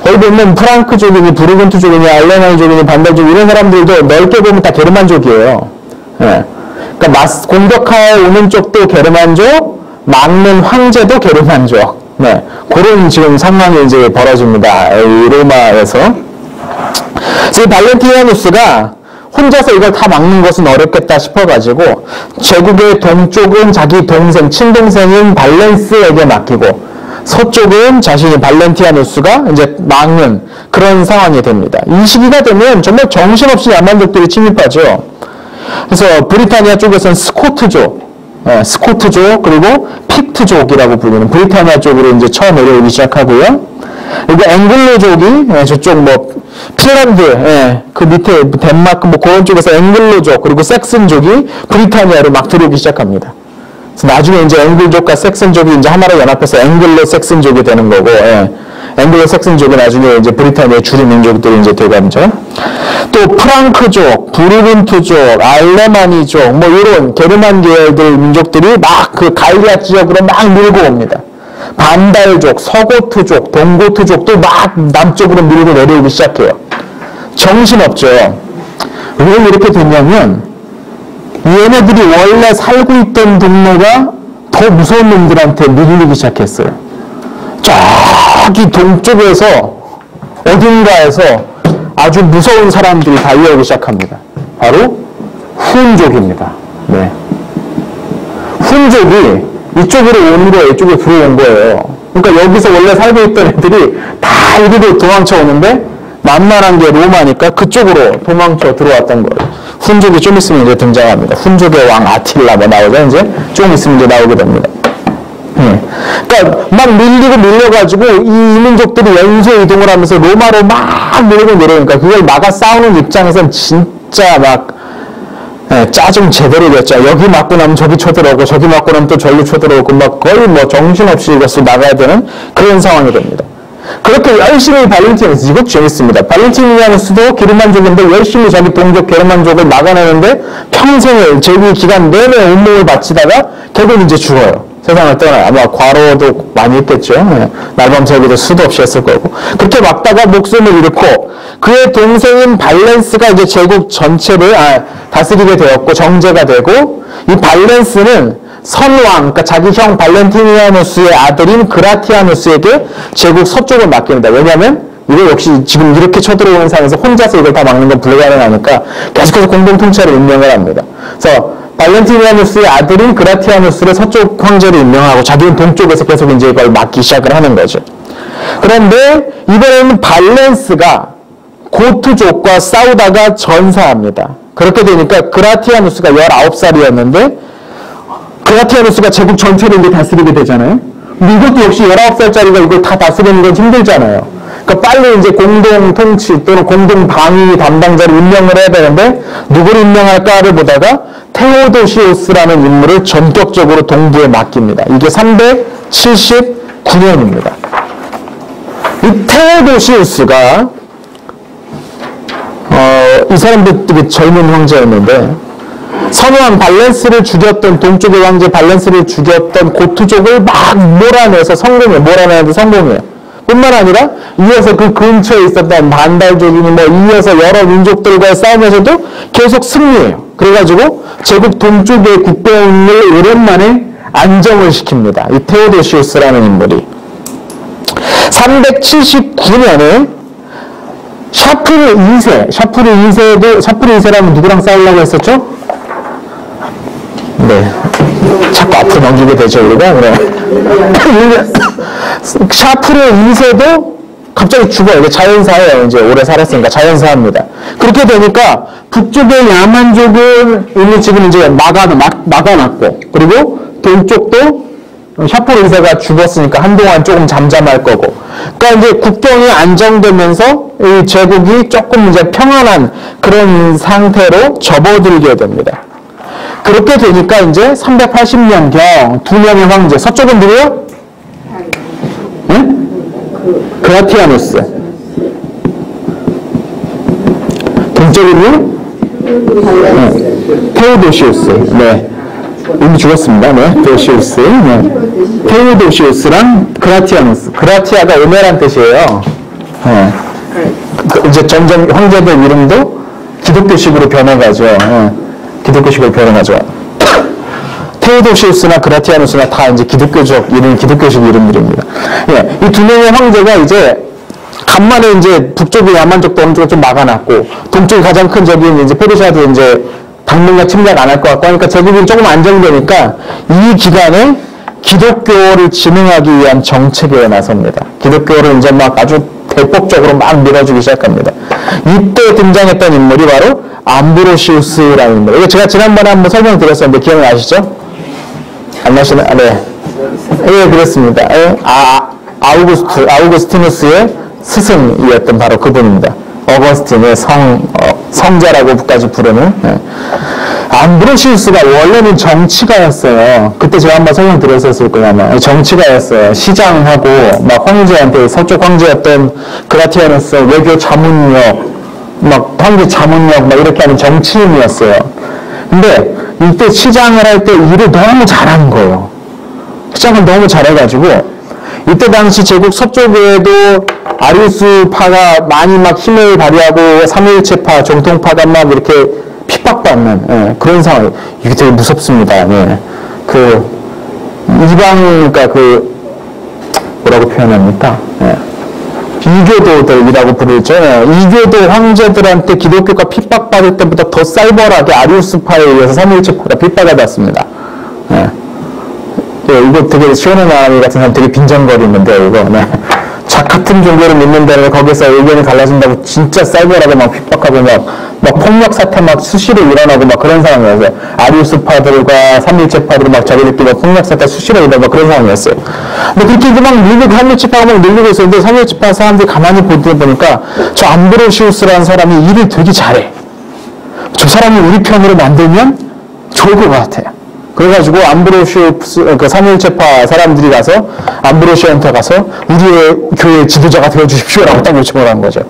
거기 보면 프랑크족이니, 부르근투족이니, 알레나이족이니, 반달족 이런 사람들도 넓게 보면 다 게르만족이에요. 그러니까 공격하여 오는 쪽도 게르만족, 막는 황제도 게르만족. 그런 지금 상황이 이제 벌어집니다. 이 로마에서. 그래서 발렌티아누스가 혼자서 이걸 다 막는 것은 어렵겠다 싶어가지고 제국의 동쪽은 자기 동생, 친동생인 발렌스에게 맡기고 서쪽은 자신이 발렌티아누스가 이제 막는 그런 상황이 됩니다. 이 시기가 되면 정말 정신없이 야만족들이 침입하죠. 그래서 브리타니아 쪽에서는 스코트족 그리고 픽트족이라고 불리는 브리타니아 쪽으로 이제 처음 내려오기 시작하고요. 그리고 앵글로족이 저쪽 뭐 핀란드, 그 밑에 덴마크 뭐 그런 쪽에서 앵글로족 그리고 섹슨족이 브리타니아로 막 들어오기 시작합니다. 그래서 나중에 이제 앵글족과 섹슨족이 이제 하나로 연합해서 앵글로 섹슨족이 되는 거고, 예. 앵글로 섹슨족이 나중에 이제 브리타니아의 주류 민족들이 이제 되감죠. 또 프랑크족, 부르근트족, 알레마니족, 뭐 이런 게르만 계열들 민족들이 막 그 갈리아 지역으로 막 밀고 옵니다. 반달족, 서고트족, 동고트족도 막 남쪽으로 밀고 내려오기 시작해요. 정신없죠. 왜 이렇게 됐냐면 얘네들이 원래 살고 있던 동네가 더 무서운 놈들한테 밀리기 시작했어요. 저기 동쪽에서 어딘가에서 아주 무서운 사람들이 달려오기 시작합니다. 바로 훈족입니다. 네. 훈족이 이쪽으로 오는 거예요. 이쪽에 들어온 거예요. 그러니까 여기서 원래 살고 있던 애들이 다 이리로 도망쳐 오는데 만만한 게 로마니까 그쪽으로 도망쳐 들어왔던 거예요. 훈족이 좀 있으면 이제 등장합니다. 훈족의 왕 아틸라 뭐 나오죠. 이제 좀 있으면 이제 나오게 됩니다. 그러니까 막 밀리고 밀려가지고 이 이민족들이 연쇄 이동을 하면서 로마로 막 밀고 내려오니까 그걸 막아 싸우는 입장에선 진짜 막 짜증 제대로 됐죠. 여기 맞고 나면 저기 쳐들어오고 저기 맞고 나면 또 절로 쳐들어오고 막 거의 뭐 정신없이 이것을 나가야 되는 그런 상황이 됩니다. 그렇게 열심히 발렌티누스, 이거 재밌습니다. 발렌티누스도 게르만족인데 열심히 자기 동족 게르만족을 막아내는데 평생을 재위 기간 내내 온몸을 바치다가 결국 이제 죽어요. 세상을 떠나요. 아마 과로도 많이 했겠죠. 날밤새기도 수도 없이 했을 거고. 그렇게 막다가 목숨을 잃고 그의 동생인 발렌스가 이제 제국 전체를 다스리게 되었고 정제가 되고 이 발렌스는 선왕, 그러니까 자기 형 발렌티니아누스의 아들인 그라티아누스에게 제국 서쪽을 맡깁니다. 왜냐하면 이거 역시 지금 이렇게 쳐들어오는 상황에서 혼자서 이걸 다 막는 건 불가능하니까 계속해서 공동통치를 임명을 합니다. 그래서 발렌티니아누스의 아들인 그라티아누스를 서쪽 황제로 임명하고 자기는 동쪽에서 계속 이제 이걸 맡기 시작을 하는 거죠. 그런데 이번에는 발렌스가 고트족과 싸우다가 전사합니다. 그렇게 되니까 그라티아누스가 19살이었는데 그라티아누스가 제국 전체를 이제 다스리게 되잖아요. 근데 이것도 역시 19살짜리가 이걸 다 다스리는 건 힘들잖아요. 그러니까 빨리 이제 공동 통치 또는 공동 방위 담당자를 임명을 해야 되는데 누구를 임명할까를 보다가 테오도시우스라는 인물을 전격적으로 동부에 맡깁니다. 이게 379년입니다. 이 테오도시우스가 이 사람도 되게 젊은 황제였는데 선왕 발렌스를 죽였던 동쪽의 황제 발렌스를 죽였던 고트족을 막 몰아내서 성공해요. 몰아내는데 성공해요. 뿐만 아니라 이어서 그 근처에 있었던 반달족이니 뭐 이어서 여러 민족들과의 싸움에서도 계속 승리해요. 그래가지고 제국 동쪽의 국경을 오랜만에 안정을 시킵니다. 이 테오도시우스라는 인물이. 379년에 샤프르 2세라면 누구랑 싸우려고 했었죠? 네. 자꾸 앞으로 넘기게 되죠, 우리가. 그래. 샤프르 2세도 갑자기 죽어요. 이게 자연사예요. 이제 오래 살았으니까 자연사합니다. 그렇게 되니까 북쪽의 야만족은 이미 지금 이제 막아놨고, 그리고 동쪽도 샤프르 2세가 죽었으니까 한동안 조금 잠잠할 거고. 그러니까 이제 국경이 안정되면서 이 제국이 조금 이제 평안한 그런 상태로 접어들게 됩니다. 그렇게 되니까 이제 380년경 두 명의 황제, 서쪽은 누구요? 응? 그라티아누스. 동쪽은요? 테오도시우스. 네. 이미 죽었습니다. 네. 도시우스. 네. 테오도시우스랑 그라티아누스. 그라티아가 은혜란 뜻이에요. 네. 이제 점점 황제들 이름도 기독교식으로 변해가죠. 네. 기독교식으로 변해가죠. 테오도시우스나 그라티아누스나 다 이제 기독교식 이름들입니다. 예, 이 두 명의 황제가 이제 간만에 이제 북쪽의 야만족도 어느 쪽을 좀 막아놨고 동쪽이 가장 큰 적인 이제 페르시아도 이제 당분간 침략 안 할 것 같고 하니까 제국이 조금 안정되니까 이 기간에 기독교를 진흥하기 위한 정책에 나섭니다. 기독교를 이제 막 아주 대폭적으로 막 밀어주기 시작합니다. 이때 등장했던 인물이 바로 암브로시우스라는 인물. 이거 제가 지난번에 한번 설명드렸었는데 기억나시죠? 안 나시나? 네. 예, 그렇습니다. 아우구스티누스의 스승이었던 바로 그분입니다. 어거스틴의 성자라고까지 부르는. 네. 암브로시우스가 원래는 정치가였어요. 그때 제가 한번 설명드렸었을 거예요. 아마. 정치가였어요. 시장하고 막 황제한테 서쪽 황제였던 그라티아누스 외교 자문력, 막 황제 자문력 막 이렇게 하는 정치인이었어요. 근데 이때 시장을 할 때 일을 너무 잘하는 거예요. 시장을 너무 잘해가지고 이때 당시 제국 서쪽에도 아리우스파가 많이 막 힘을 발휘하고 삼위일체파, 정통파가 막 이렇게 핍박받는 그런 상황. 이게 되게 무섭습니다. 예. 그 이방 그러니까 그 뭐라고 표현합니까? 예. 이교도들이라고 부르죠. 예. 이교도 황제들한테 기독교가 핍박받을 때보다 더 살벌하게 아리우스파에 의해서 삼위일체파가 핍박을 받습니다. 예. 예, 이거 되게 시원한 마음이 같은 사람 되게 빈정거리는데 이거 네. 같은 종교를 믿는다고 거기서 의견이 달라진다고 진짜 쌀벌하게 막 핍박하고 막 폭력 사태 막 수시로 일어나고 막 그런 상황이었어요. 아리우스파들과 삼일체파들 막 자기들끼리 막 폭력 사태 수시로 일어나고 막 그런 상황이었어요. 근데 그렇게 막 밀리고 삼일체파가 막 밀리고 있었는데 삼일체파 사람들이 가만히 보니까 저 암브로시우스라는 사람이 일을 되게 잘해. 저 사람을 우리 편으로 만들면 좋을 것 같아요. 그래가지고 암브로시우스 그 삼일체파 사람들이 가서 암브로시한테 가서 우리의 교회 지도자가 되어주십시오라고 딱 요청을 한 거죠.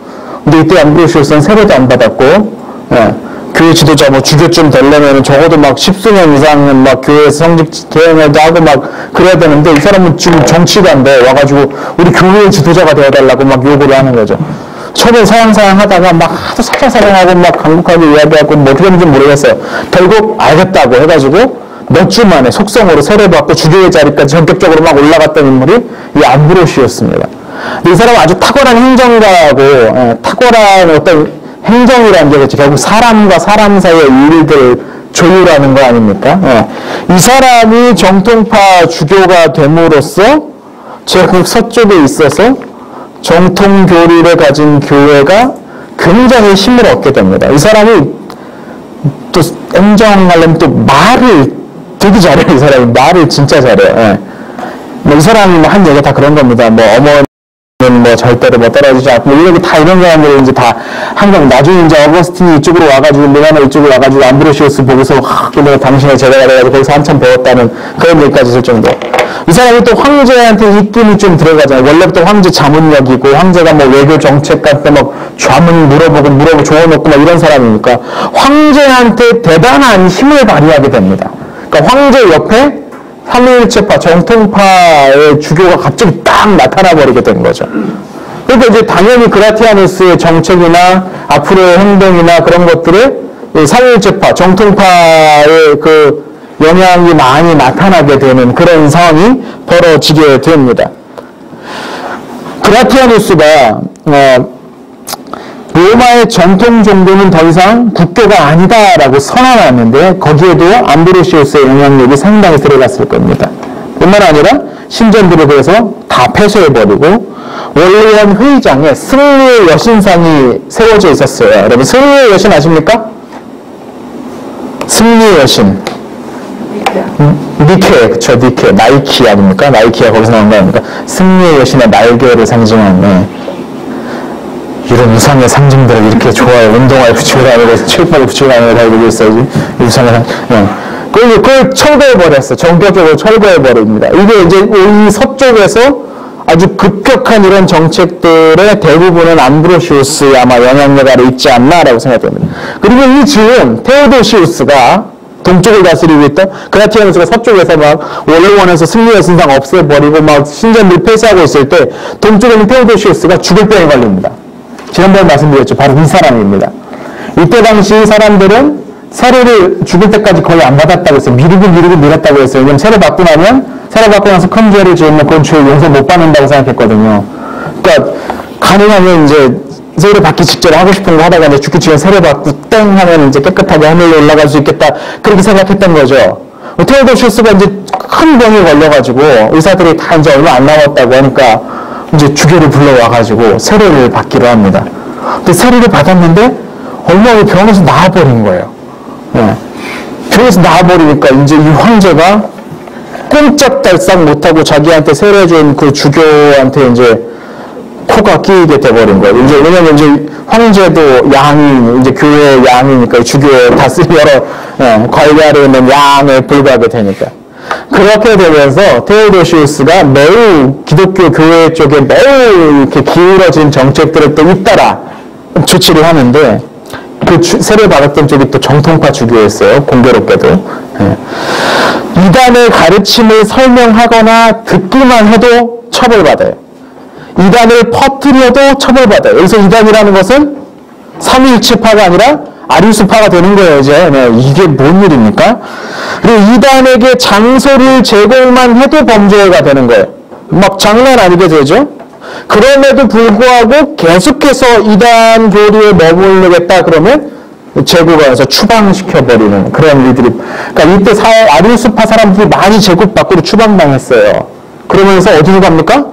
근데 이때 암브로시우스는 세례도 안 받았고, 예, 교회 지도자 뭐 주교쯤 되려면 적어도 막 10수년 이상은 막 교회에서 성직 개혁도 하고 막 그래야 되는데 이 사람은 지금 정치가인데 와가지고 우리 교회의 지도자가 되어달라고 막 요구를 하는 거죠. 처음에 사양사양 하다가 막 하도 사랑하고 막 강국하게 이야기하고 뭐 어떻게 하는지 모르겠어요. 결국 알겠다고 해가지고 몇 주 만에 속성으로 세례받고 주교의 자리까지 전격적으로 막 올라갔던 인물이 이 암브로시였습니다. 이 사람은 아주 탁월한 행정가하고 탁월한 어떤 행정이라는 게 그렇죠. 결국 사람과 사람 사이의 일들을 조율하는 거 아닙니까? 이 사람이 정통파 주교가 됨으로써 제국 서쪽에 있어서 정통교리를 가진 교회가 굉장히 힘을 얻게 됩니다. 이 사람이 또 행정하려면 또 말을 되게 잘해요. 이 사람이 말을 진짜 잘해요. 예. 뭐 이 사람이 뭐 한 얘기 다 그런 겁니다. 뭐 어머니는 뭐 절대로 뭐 떨어지지 않고 뭐 이렇게 다 이런 사람들이 이제 다 항상 나중에 이제 어거스틴이 이쪽으로 와가지고 밀라노 이쪽으로 와가지고 암브로시우스 보고서 내가 당신의 제자가 돼가지고 거기서 한참 배웠다는 그런 얘기까지 있을 정도. 이 사람이 또 황제한테 입김이 좀 들어가잖아요. 원래부터 황제 자문력이고 황제가 뭐 외교 정책 같은 뭐 좌문 물어보고 조언놓고 막 이런 사람이니까 황제한테 대단한 힘을 발휘하게 됩니다. 그러니까 황제 옆에 삼위일체파 정통파의 주교가 갑자기 딱 나타나 버리게 된 거죠. 그러니까 이제 당연히 그라티아누스의 정책이나 앞으로의 행동이나 그런 것들을 삼위일체파 정통파의 그 영향이 많이 나타나게 되는 그런 상황이 벌어지게 됩니다. 그라티아누스가 로마의 전통 종교는 더 이상 국교가 아니다라고 선언하는데 거기에도 암브로시우스의 영향력이 상당히 들어갔을 겁니다. 뿐만 아니라 신전들을 그래서 다 폐쇄해버리고 원래한 회의장에 승리의 여신상이 세워져 있었어요. 여러분 승리의 여신 아십니까? 승리의 여신. 니케, 그쵸, 니케, 나이키 아닙니까? 나이키가 거기서 나온 거 아닙니까? 승리의 여신의 날개를 상징하는 이런 우상의 상징들을 이렇게 좋아해. 운동화에 붙이고 다니고, 체육복에 붙이고 다니고 다니고 있어야지. 우상의 그걸 철거해버렸어. 전격적으로 철거해버립니다. 이게 이제 이 서쪽에서 아주 급격한 이런 정책들의 대부분은 암브로시우스의 아마 영향력 아래 있지 않나라고 생각됩니다. 그리고 이 즈음 테오도시우스가 동쪽을 다스리고 있던 그라티아누스가 서쪽에서 막 원래원에서 승리의 신상 없애버리고 막 신전들 폐쇄하고 있을 때 동쪽에 있는 테오도시우스가 죽을 병에 걸립니다. 지난번에 말씀드렸죠. 바로 이 사람입니다. 이때 당시 사람들은 세례를 죽을 때까지 거의 안 받았다고 했어요. 미뤘다고 했어요. 왜냐면 세례 받고 나서 큰 죄를 지으면 그건 죄 용서 못 받는다고 생각했거든요. 그러니까 가능하면 이제 세례 받기 직전에 하고 싶은 거 하다가 이제 죽기 직전에 세례 받고 땡 하면 이제 깨끗하게 하늘에 올라갈 수 있겠다. 그렇게 생각했던 거죠. 테오도시우스가 이제 큰 병에 걸려가지고 의사들이 다 이제 얼마 안 남았다고 하니까 이제 주교를 불러와가지고 세례를 받기로 합니다. 근데 세례를 받았는데 얼마 후에 병에서 나와버린 거예요. 네. 병에서 나와버리니까 이제 이 황제가 꼼짝달싹 못하고 자기한테 세례준 그 주교한테 이제 코가 끼게 돼버린 거예요. 이제 왜냐면 이제 황제도 양이 이제 교회 양이니까 주교에 여러 관리하려 있는 양에 불과하게 되니까. 그렇게 되면서 테오도시우스가 매우 기독교 교회 쪽에 매우 이렇게 기울어진 정책들을 또 잇따라 조치를 하는데 그 세례 받았던 쪽이 또 정통파 주교였어요. 공교롭게도. 이단의 가르침을 설명하거나 듣기만 해도 처벌받아요. 이단을 퍼뜨려도 처벌받아요. 여기서 이단이라는 것은 삼위일체파가 아니라 아리우스파가 되는 거예요, 이제. 이게 뭔 일입니까? 그리고 이단에게 장소를 제공만 해도 범죄가 되는 거예요. 막 장난 아니게 되죠? 그럼에도 불구하고 계속해서 이단 교리에 머무르겠다 그러면 제국가 와서 추방시켜버리는 그런 일들이. 그러니까 이때 아리우스파 사람들이 많이 제국 밖으로 추방당했어요. 그러면서 어디로 갑니까?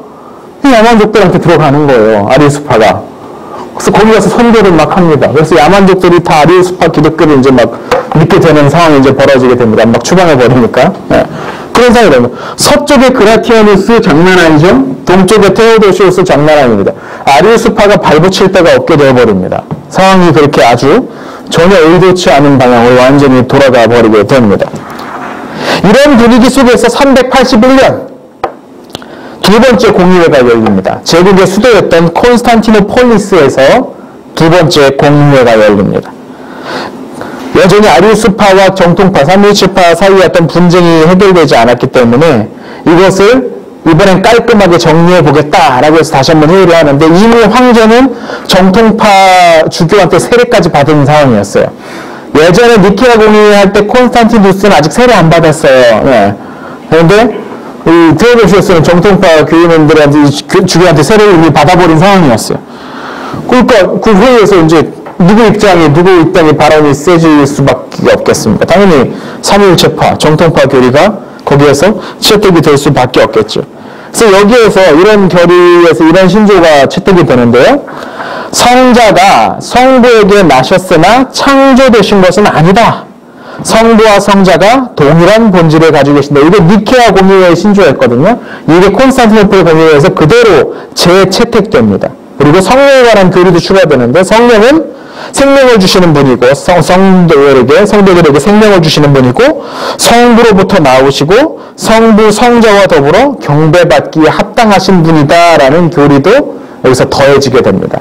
야만족들한테 들어가는 거예요, 아리우스파가. 그래서 거기 가서 선교를 막 합니다. 그래서 야만족들이 다 아리우스파 기독교를 이제 막 믿게 되는 상황이 이제 벌어지게 됩니다. 막 추방해버리니까. 그런 상황이 됩니다. 서쪽의 그라티아누스 장난 아니죠? 동쪽의 테오도시우스 장난 아닙니다. 아리우스파가 발붙일 데가 없게 되어버립니다. 상황이 그렇게 아주 전혀 의도치 않은 방향으로 완전히 돌아가 버리게 됩니다. 이런 분위기 속에서 381년 두 번째 공의회가 열립니다. 제국의 수도였던 콘스탄티노폴리스에서 두 번째 공의회가 열립니다. 여전히 아리우스파와 정통파, 삼위일체파 사이의 어떤 분쟁이 해결되지 않았기 때문에 이것을 이번엔 깔끔하게 정리해 보겠다라고 해서 다시 한번 회의를 하는데 이미 황제는 정통파 주교한테 세례까지 받은 상황이었어요. 예전에 니케아 공의회 할 때 콘스탄티누스는 아직 세례 안 받았어요. 그런데 이 테오도시우스는 정통파 교인들한테 주교한테 세례를 이미 받아버린 상황이었어요. 그러니까 그 회의에서 이제 누구 입장이 발언이 세질 수밖에 없겠습니다. 당연히 삼위일체파, 정통파 교리가 거기에서 채택이 될 수밖에 없겠죠. 그래서 여기에서 이런 결의에서 이런 신조가 채택이 되는데요. 성자가 성부에게 나셨으나 창조되신 것은 아니다. 성부와 성자가 동일한 본질을 가지고 계신다. 이게 니케아 공의회의 신조였거든요. 이게 콘스탄티노플 공의회에서 그대로 재채택됩니다. 그리고 성령에 관한 교리도 추가되는데 성령은 생명을 주시는 분이고 성도들에게 생명을 주시는 분이고 성부로부터 나오시고 성부 성자와 더불어 경배받기에 합당하신 분이다라는 교리도 여기서 더해지게 됩니다.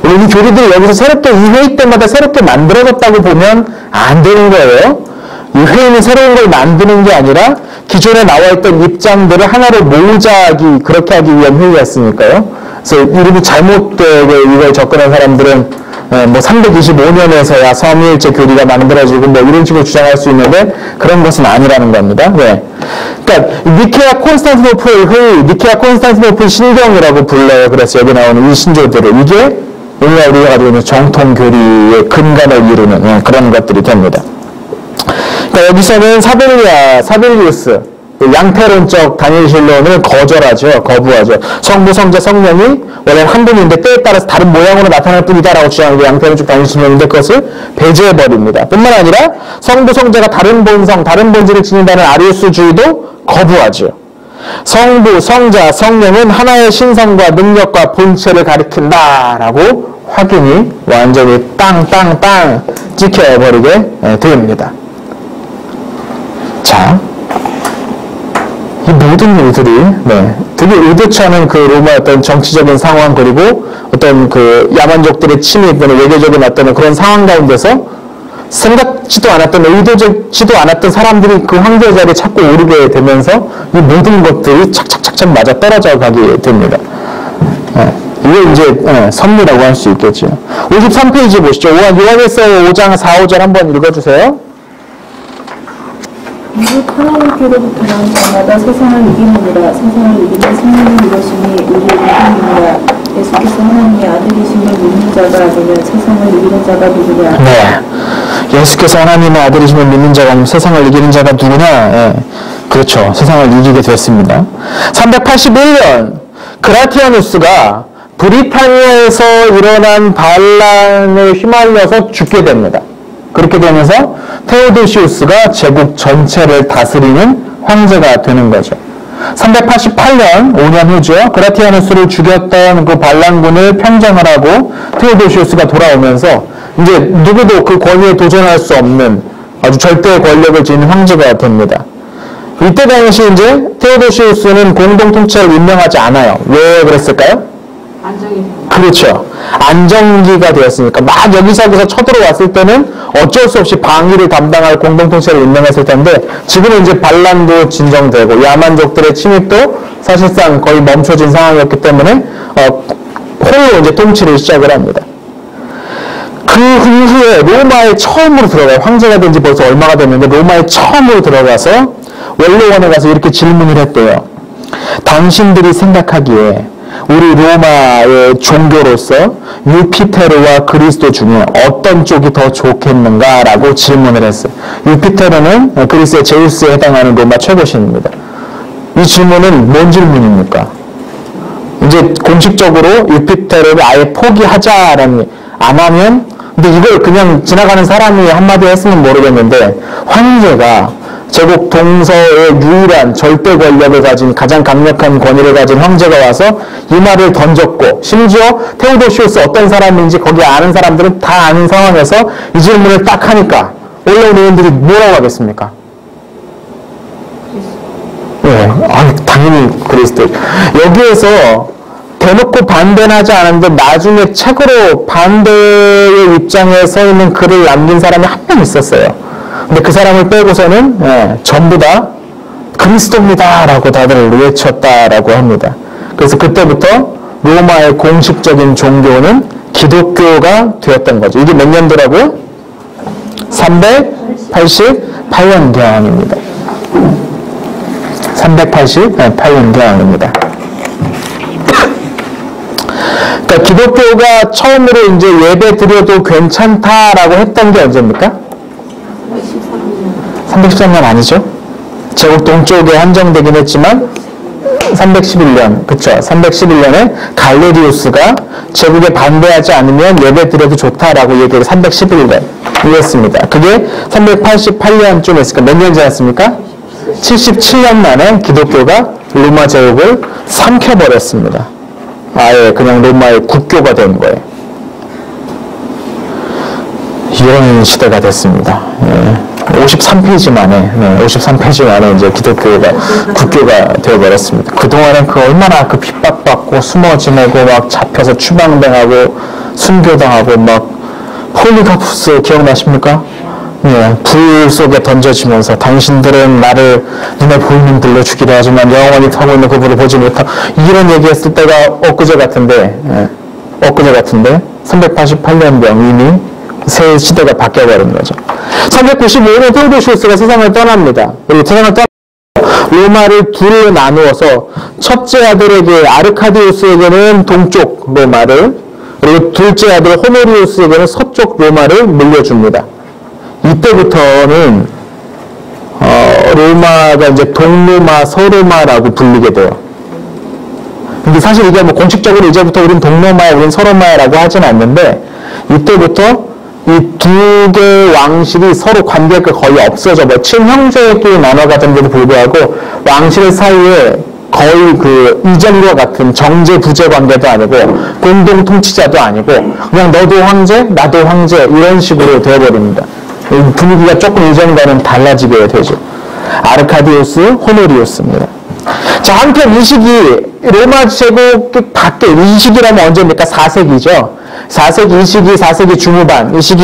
이 교리들이 여기서 새롭게 이 회의 때마다 새롭게 만들어졌다고 보면 안 되는 거예요. 이 회의는 새로운 걸 만드는 게 아니라 기존에 나와 있던 입장들을 하나로 모으자 그렇게 하기 위한 회의였으니까요. 그래서 이름이 잘못되게 이걸 접근한 사람들은 뭐 325년에서야 삼위일체 교리가 만들어지고 뭐 이런 식으로 주장할 수 있는데 그런 것은 아니라는 겁니다. 그러니까 니케아 콘스탄티노플 회의, 니케아 콘스탄티노플 신경이라고 불러요. 그래서 여기 나오는 이 신조들을 이게 오늘 우리가 가지고 있는 정통 교리의 근간을 이루는 그런 것들이 됩니다. 그러니까 여기서는 사벨리우스 양태론적 다니엘신론을 거부하죠. 성부, 성자, 성령이 원래는 한 분인데 때에 따라서 다른 모양으로 나타날 뿐이다라고 주장하는 게 양태론적 다니엘신론인데 그것을 배제해버립니다. 뿐만 아니라 성부, 성자가 다른 본성, 다른 본질을 지닌다는 아리우스주의도 거부하죠. 성부, 성자, 성령은 하나의 신성과 능력과 본체를 가리킨다라고 확인이 완전히 땅 찍혀버리게 됩니다. 자, 이 모든 일들이 되게 의도치 않은 그 로마의 어떤 정치적인 상황 그리고 어떤 그 야만족들의 침입 또는 외교적인 어떤 그런 상황 가운데서 생각지도 않았던 의도적지도 않았던 사람들이 그 황제 자리에 자꾸 오르게 되면서 이 모든 것들이 착착착착 맞아 떨어져 가게 됩니다. 이게 이제 섭리라고 할 수 있겠죠. 53페이지 보시죠. 요한일서 5장 4, 5절 한번 읽어주세요. 오직 하나님께로부터는 저마다 세상을 이기느니라. 세상을 이기는 생명을 이루시니 우리의 이기느니라. 예수께서 하나님의 아들이심을 믿는 자가 아니면 세상을 이기는 자가 누구냐. 예수께서 하나님의 아들이심을 믿는 자가 아니면 세상을 이기는 자가 누구냐. 그렇죠. 세상을 이기게 됐습니다. 381년 그라티아누스가 브리타니아에서 일어난 반란에 휘말려서 죽게 됩니다. 그렇게 되면서 테오도시우스가 제국 전체를 다스리는 황제가 되는 거죠. 388년, 5년 후죠. 그라티아누스를 죽였던 그 반란군을 평정을 하고 테오도시우스가 돌아오면서 이제 누구도 그 권위에 도전할 수 없는 아주 절대 권력을 지닌 황제가 됩니다. 이때 당시 이제 테오도시우스는 공동 통치를 임명하지 않아요. 왜 그랬을까요? 안정이 그렇죠. 안정기가 되었으니까 막 여기저기서 쳐들어왔을 때는 어쩔 수 없이 방위를 담당할 공동통치를 임명했을 텐데 지금은 이제 반란도 진정되고 야만족들의 침입도 사실상 거의 멈춰진 상황이었기 때문에 홀로 이제 통치를 시작을 합니다. 그 이후에 로마에 처음으로 들어가요. 황제가 된 지 벌써 얼마가 됐는데 로마에 처음으로 들어가서 원로원에 가서 이렇게 질문을 했대요. 당신들이 생각하기에 우리 로마의 종교로서 유피테르와 그리스도 중에 어떤 쪽이 더 좋겠는가라고 질문을 했어요. 유피테르는 그리스의 제우스에 해당하는 로마 최고신입니다. 이 질문은 뭔 질문입니까? 이제 공식적으로 유피테르를 아예 포기하자라는, 안 하면, 근데 이걸 그냥 지나가는 사람이 한마디 했으면 모르겠는데 황제가 제국 동서의 유일한 절대 권력을 가진 가장 강력한 권위를 가진 황제가 와서 이 말을 던졌고 심지어 테오도시우스 어떤 사람인지 거기 아는 사람들은 다 아는 상황에서 이 질문을 딱 하니까 올라온 의원들이 뭐라고 하겠습니까? 네, 당연히 그리스도. 여기에서 대놓고 반대는 하지 않았는데 나중에 책으로 반대의 입장에 서 있는 글을 남긴 사람이 한 명 있었어요. 근데 그 사람을 빼고서는 전부 다 그리스도입니다 라고 다들 외쳤다라고 합니다. 그래서 그때부터 로마의 공식적인 종교는 기독교가 되었던 거죠. 이게 몇 년도라고요? 388년경입니다. 388년경입니다. 그러니까 기독교가 처음으로 이제 예배 드려도 괜찮다라고 했던 게 언제입니까? 313년 아니죠? 제국 동쪽에 한정되긴 했지만 311년, 그쵸? 311년에 갈레리우스가 제국에 반대하지 않으면 예배 드려도 좋다라고 얘기를 311년 이랬습니다. 그게 388년쯤 했으니까 몇 년 지났습니까? 77년 만에 기독교가 로마 제국을 삼켜버렸습니다. 아예 그냥 로마의 국교가 된 거예요. 이런 시대가 됐습니다. 53페이지 만에, 53페이지 만에 이제 기독교가 국교가 되어버렸습니다. 그동안엔 얼마나 핍박받고 숨어 지내고 막 잡혀서 추방당하고 순교당하고 막 폴리카푸스 기억나십니까? 불 속에 던져지면서 당신들은 나를 눈에 보이는 불로 죽이려 하지만 영원히 타고 있는 그 불을 보지 못하, 이런 얘기했을 때가 엊그제 같은데 388년경 이미 새 시대가 바뀌어버린 거죠. 395년 테오도시우스가 세상을 떠납니다. 그리고 세상을 로마를 둘로 나누어서 첫째 아들에게 아르카디우스에게는 동쪽 로마를, 그리고 둘째 아들 호노리우스에게는 서쪽 로마를 물려줍니다. 이때부터는 로마가 이제 동로마, 서로마라고 불리게 돼요. 근데 사실 이게 뭐 공식적으로 이제부터 우린 동로마야, 우린 서로마야라고 하진 않는데 이때부터 이 두 개의 왕실이 서로 관계가 거의 없어져 버려요. 친형제끼리 나눠가던데도 불구하고 왕실 사이에 거의 그 이전과 같은 정제 부재 관계도 아니고 공동 통치자도 아니고 그냥 너도 황제, 나도 황제 이런 식으로 되어버립니다. 분위기가 조금 이전과는 달라지게 되죠. 아르카디우스, 호노리우스입니다. 자, 한편 이 시기 로마 제국 밖에, 이 시기라면 언제입니까? 4세기죠. 4세기, 이 시기, 4세기 중후반, 이 시기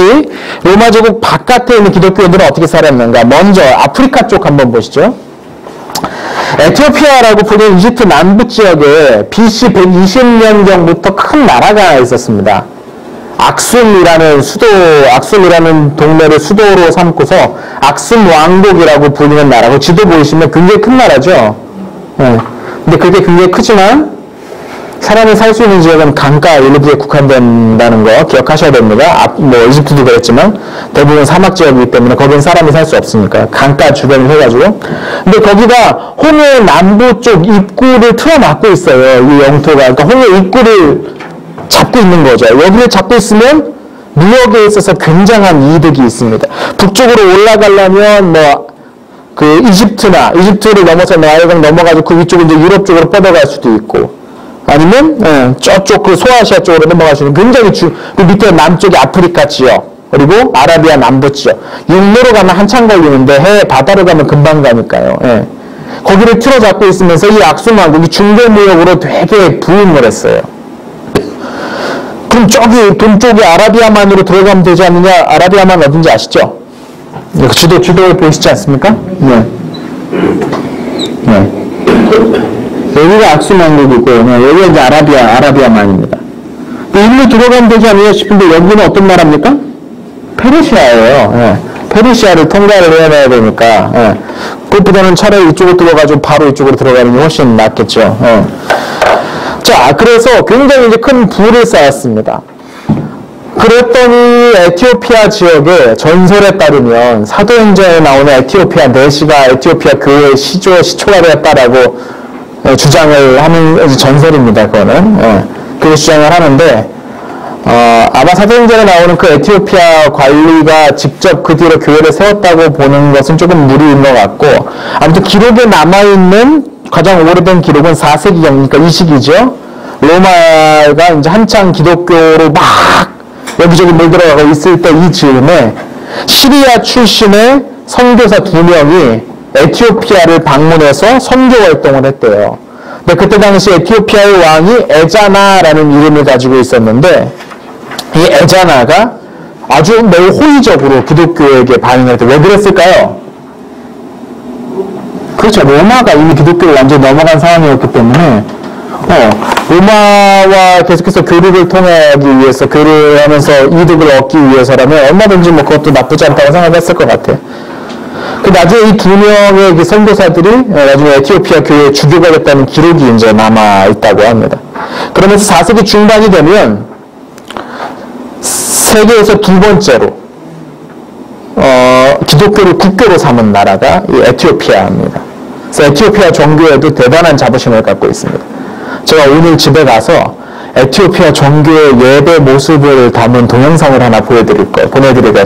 로마 제국 바깥에 있는 기독교인들은 어떻게 살았는가? 먼저 아프리카 쪽 한번 보시죠. 에티오피아라고 불리는 이집트 남부 지역에 BC 120년경부터 큰 나라가 있었습니다. 악숨이라는 동네를 수도로 삼고서 악숨 왕국이라고 불리는 나라고, 지도 보이시면 굉장히 큰 나라죠. 근데 그게 굉장히 크지만 사람이 살 수 있는 지역은 강가 일부에 국한된다는 거 기억하셔야 됩니다. 뭐 이집트도 그랬지만 대부분 사막 지역이기 때문에 거긴 사람이 살 수 없으니까 강가 주변을 해가지고. 근데 거기가 홍해 남부 쪽 입구를 틀어막고 있어요. 이 영토가. 그러니까 홍해 입구를 잡고 있는 거죠. 여기를 잡고 있으면 무역에 있어서 굉장한 이득이 있습니다. 북쪽으로 올라가려면 뭐 그 이집트를 넘어서 나일강 넘어가지고 그 위쪽으로 이제 유럽 쪽으로 뻗어갈 수도 있고, 아니면 저쪽 그 소아시아 쪽으로 넘어갈 수 있는 굉장히 그 밑에 남쪽이 아프리카 지역, 그리고 아라비아 남부 지역. 육로로 가면 한참 걸리는데 해외 바다로 가면 금방 가니까요. 예. 거기를 틀어잡고 있으면서 이 악수만국이 중대 무역으로 되게 부흥을 했어요. 그럼 저기 동쪽이 아라비아만으로 들어가면 되지 않느냐? 아라비아만 어딘지 아시죠? 지도를 보시지 않습니까? 네. 네. 여기가 악수만국이고, 여기가 이제 아라비아만입니다. 일로 들어가면 되지 않느냐 싶은데, 여기는 어떤 나라입니까? 페르시아예요. 예. 페르시아를 통과를 해야 되니까, 예. 그것보다는 차라리 이쪽으로 들어가지고 바로 이쪽으로 들어가는 게 훨씬 낫겠죠. 예. 자, 그래서 굉장히 이제 큰 부를 쌓았습니다. 그랬더니 에티오피아 지역의 전설에 따르면 사도행전에 나오는 에티오피아 내시가 에티오피아 교회의 시초가 되었다라고 주장을 하는 전설입니다. 그거는 그렇게 주장을 하는데 아마 사도행전에 나오는 그 에티오피아 관리가 직접 그 뒤로 교회를 세웠다고 보는 것은 조금 무리인 것 같고, 아무튼 기록에 남아있는 가장 오래된 기록은 4세기경, 그러니까 이 시기죠. 로마가 이제 한창 기독교로 막 여기저기 물들어가고 있을 때 이 즈음에 시리아 출신의 선교사 2명이 에티오피아를 방문해서 선교 활동을 했대요. 근데 그때 당시 에티오피아의 왕이 에자나라는 이름을 가지고 있었는데, 이 에자나가 아주 매우 호의적으로 기독교에게 반응을 했대요. 왜 그랬을까요? 그렇죠. 로마가 이미 기독교를 완전히 넘어간 상황이었기 때문에 로마와 계속해서 교류를 통하기 위해서, 교류를 하면서 이득을 얻기 위해서라면 얼마든지 뭐 그것도 나쁘지 않다고 생각했을 것 같아요. 그 나중에 이 2명의 선교사들이 나중에 에티오피아 교회의 주교가 됐다는 기록이 이제 남아있다고 합니다. 그러면서 4세기 중반이 되면 세계에서 두 번째로 기독교를 국교로 삼은 나라가 이 에티오피아입니다. 그래서 에티오피아 종교에도 대단한 자부심을 갖고 있습니다. 제가 오늘 집에 가서 에티오피아 종교의 예배 모습을 담은 동영상을 하나 보내드릴 거예요.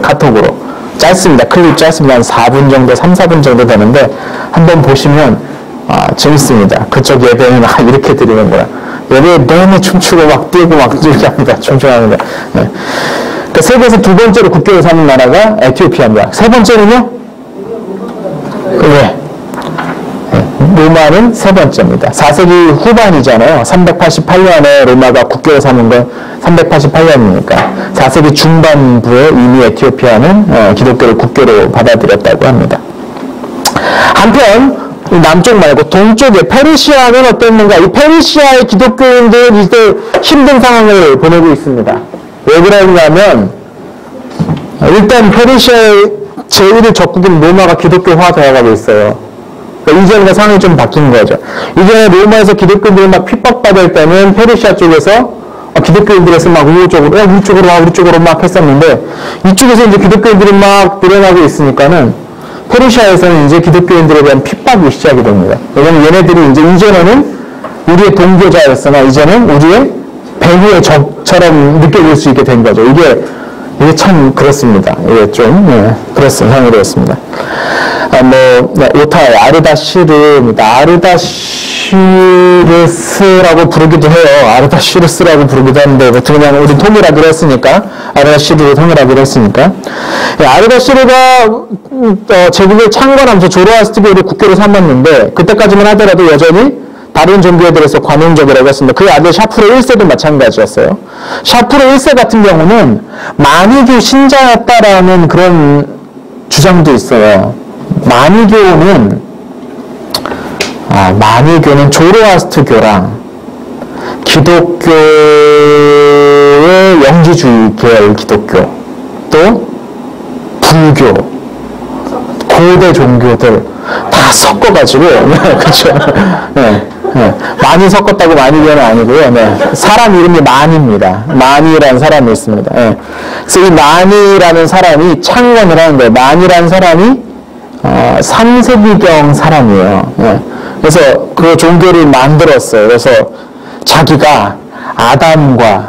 카톡으로. 짧습니다. 클립 짧습니다. 한 4분 정도, 3, 4분 정도 되는데 한번 보시면 재밌습니다. 그쪽 예배는 이렇게 드리는구나. 예배에 너무 춤추고 막 뛰고 막 이렇게 합니다. 춤추합니다. 네. 그러니까 세계에서 두 번째로 국교를 삼는 나라가 에티오피아입니다. 세 번째는요? 네. 로마는 세 번째입니다. 4세기 후반이잖아요. 388년에 로마가 국교를 삼은 건 388년이니까 4세기 중반부에 이미 에티오피아는 기독교를 국교로 받아들였다고 합니다. 한편 남쪽 말고 동쪽에 페르시아는 어땠는가? 이 페르시아의 기독교인들은 이제 힘든 상황을 보내고 있습니다. 왜 그러냐면 일단 페르시아의 제1의 적국인 로마가 기독교화 되어가고 있어요. 이전과 상황이 좀 바뀐 거죠. 이전에 로마에서 기독교인들이 막 핍박받을 때는 페르시아 쪽에서 기독교인들에서 막 우리 쪽으로 막 했었는데, 이쪽에서 이제 기독교인들이 막 늘어나고 있으니까는 페르시아에서는 이제 기독교인들에 대한 핍박이 시작이 됩니다. 왜냐면 얘네들이 이제는 우리의 동교자였으나 이제는 우리의 배후의 적처럼 느껴질 수 있게 된 거죠. 이게 참 그렇습니다. 이게 좀 그렇습니다. 상황이 되었습니다. 오타의 아르다시르입니다. 아르다시르스라고 부르기도 해요. 아르다시르스라고 부르기도 하는데, 그냥 우리 통일하기로 했으니까, 아르다시르로 통일하기로 했으니까. 아르다시르가, 제국을 창건하면서 조로아스트교를 국교로 삼았는데, 그때까지만 하더라도 여전히 다른 종교에 대해서 관용적이라고 했습니다. 그 아들 샤프로 1세도 마찬가지였어요. 샤프로 1세 같은 경우는 만이교 신자였다라는 그런 주장도 있어요. 마니교는 조로아스트교랑 기독교의 영지주의 계열 기독교, 또 불교, 고대 종교들 다 섞어가지고, 그렇죠. 많이 섞었다고 마니교는 아니고요. 사람 이름이 만입니다. 만이라는 사람이 있습니다. 그래서 이 만이라는 사람이 창건을 하는 거예요. 만이라는 사람이 3세기경 사람이에요. 그래서 그 종교를 만들었어요. 그래서 자기가 아담과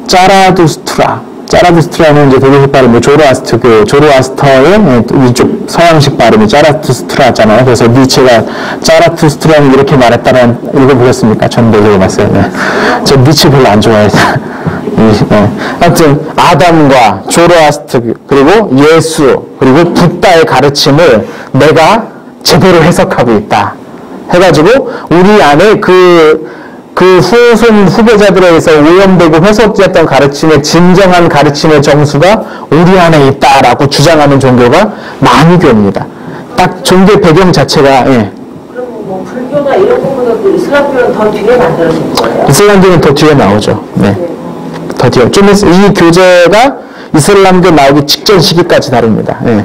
짜라두스트라, 짜라투스트라는 이제 독일식 발음이 조로아스터의 이쪽 서양식 발음이 짜라투스트라잖아요. 그래서 니체가 짜라투스트라는 이렇게 말했다는 읽어보셨습니까? 저는 못 읽어봤어요. 네. 저 니체 별로 안 좋아해서. 네. 하여튼 아담과 조로아스트 그리고 예수 그리고 붓다의 가르침을 내가 제대로 해석하고 있다 해가지고 우리 안에 그 후손 후배자들에 의해서 오염되고 훼손됐던 가르침의 진정한 가르침의 정수가 우리 안에 있다라고 주장하는 종교가 마니교입니다. 딱 종교 배경 자체가 예. 그럼 뭐 불교나 이런 거보다도 이슬람교는 더 뒤에 만들어진 거예요? 이슬람교는 더 뒤에 나오죠. 네. 더 뒤에. 좀 이 교재가 이슬람교 나오기 직전 시기까지 다릅니다. 예.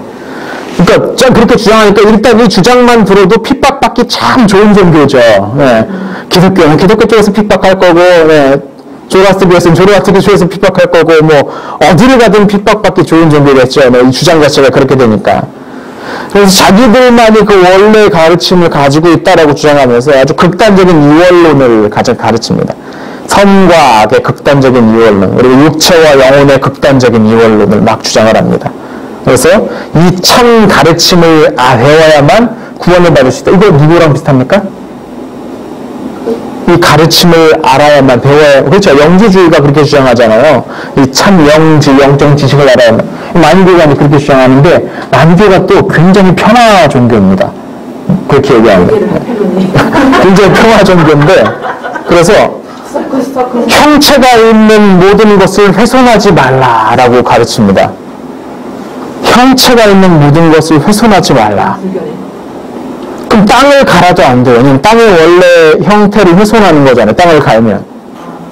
그러니까 그렇게 주장하니까 일단 이 주장만 들어도 핍박받기 참 좋은 종교죠. 예. 기독교는 기독교 쪽에서 핍박할 거고, 예. 조로아스트교에서는 조로아스트교 쪽에서 핍박할 거고, 뭐 어디를 가든 핍박받기 좋은 종교겠죠. 이 주장 자체가 그렇게 되니까. 그래서 자기들만이 그 원래 가르침을 가지고 있다라고 주장하면서 아주 극단적인 이원론을 가르칩니다. 선과 악의 극단적인 이원론, 그리고 육체와 영혼의 극단적인 이원론을 막 주장을 합니다. 그래서 이 참 가르침을 배워야만 구원을 받을 수 있다. 이거 누구랑 비슷합니까? 이 가르침을 알아야만 배워야, 그렇죠. 영지주의가 그렇게 주장하잖아요. 이 참 영적 지식을 알아야만. 마니교가 그렇게 주장하는데, 마니교가 또 굉장히 평화 종교입니다. 그렇게 얘기합니다. 굉장히 평화 종교인데, 그래서 형체가 있는 모든 것을 훼손하지 말라라고 가르칩니다. 형체가 있는 모든 것을 훼손하지 말라. 그럼 땅을 갈아도 안 돼요. 왜냐면 땅의 원래 형태를 훼손하는 거잖아요. 땅을 갈면.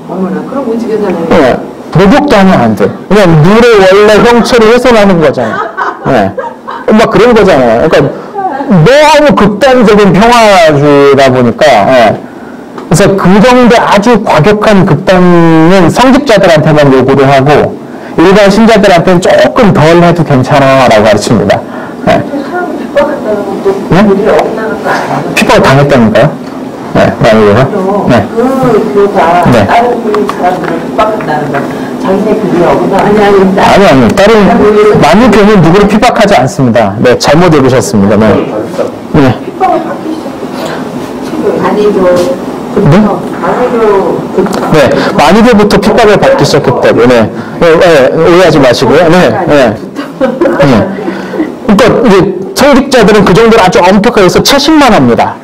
어머나, 그럼 무지개잖아요. 네. 목욕도 하면 안 돼. 그냥 물의 원래 형체를 훼손하는 거잖아요. 네. 막 그런 거잖아요. 그러니까 너무 극단적인 평화주의다 보니까. 네. 그래서 그 정도 아주 과격한 극단은 성직자들한테만 요구를 하고 일반 신자들한테는 조금 덜 해도 괜찮아라고 가르칩니다. 네. 사람을 핍박한다는 것도 네? 우리를 어긋나는 거 아니에요? 핍박을 당했다니까요? 네, 마니교가. 네. 그 교가 네. 다른 교인 사람들을 핍박한다는 건 자기네 교리에 어긋나는 아니, 다른 마니교는 누구를 핍박하지 않습니다. 네, 잘못 읽으셨습니다. 네. 네. 핍박을 받기 시작했어요. 마니교. 네? 네, 마니교부터 핍박을 받기 시작했기 때문에 오해하지 마시고요. 네, 네. 네. 그러니까 이제 성직자들은 그 정도로 아주 엄격하게 해서 채식만 합니다.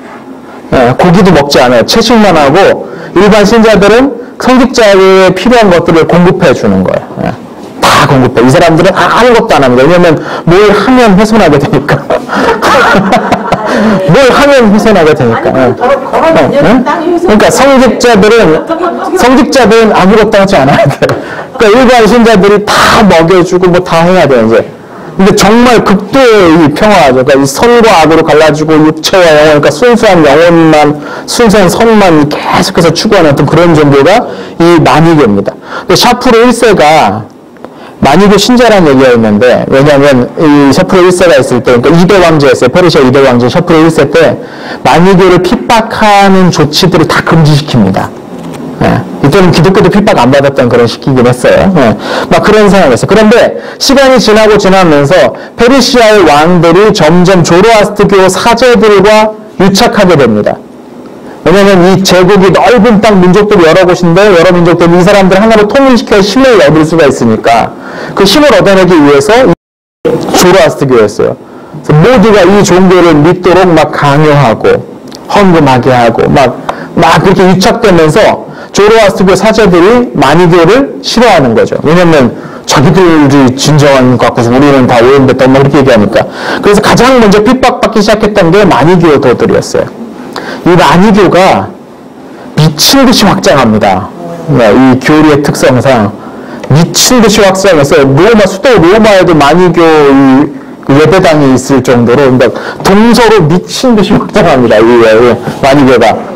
네, 고기도 먹지 않아요. 채식만 하고 일반 신자들은 성직자에 필요한 것들을 공급해 주는 거예요. 네. 다 공급해. 이 사람들은 아무것도 안 합니다. 왜냐하면 뭘 하면 훼손하게 되니까. 뭘 하면 훼손하게 되니까. 그러니까 성직자들은 아무것도 하지 않아야 돼요. 그러니까 일반 신자들이 다 먹여주고 뭐 다 해야 돼요, 이제. 근데 정말 극도의 이 평화죠. 그러니까 이 선과 악으로 갈라지고 육체와 영혼, 그러니까 순수한 영혼만, 순수한 선만 계속해서 추구하는 어떤 그런 종교가 이 마니교입니다. 근데 샤프르 1세가 마니교 신자라는 얘기가 있는데, 왜냐하면 이 샤프르 1세가 있을 때, 그러니까 2대 왕제였어요. 페르시아 2대 왕제 샤프르 1세 때 마니교를 핍박하는 조치들을 다 금지시킵니다. 네. 이때는 기독교도 핍박 안 받았던 그런 시기이긴 했어요. 네. 막 그런 상황이었어요. 그런데 시간이 지나면서 페르시아의 왕들이 점점 조로아스트교 사제들과 유착하게 됩니다. 왜냐하면 이 제국이 넓은 땅 민족들이 여러 곳인데 여러 민족들이 이 사람들 하나로 통일시켜 힘을 얻을 수가 있으니까 그 힘을 얻어내기 위해서 조로아스트교였어요. 그래서 모두가 이 종교를 믿도록 막 강요하고 헌금하게 하고 막 그렇게 유착되면서 조로아스트교 사제들이 마니교를 싫어하는 거죠. 왜냐면 자기들이 진정한 것 같고서 우리는 다 오염됐다 막 이렇게 얘기하니까. 그래서 가장 먼저 핍박받기 시작했던 게 마니교도들이었어요. 이 마니교가 미친 듯이 확장합니다. 이 교리의 특성상 미친 듯이 확장해서 수도 로마에도 마니교 예배당이 있을 정도로 그러니까 동서로 미친 듯이 확장합니다. 이 마니교가.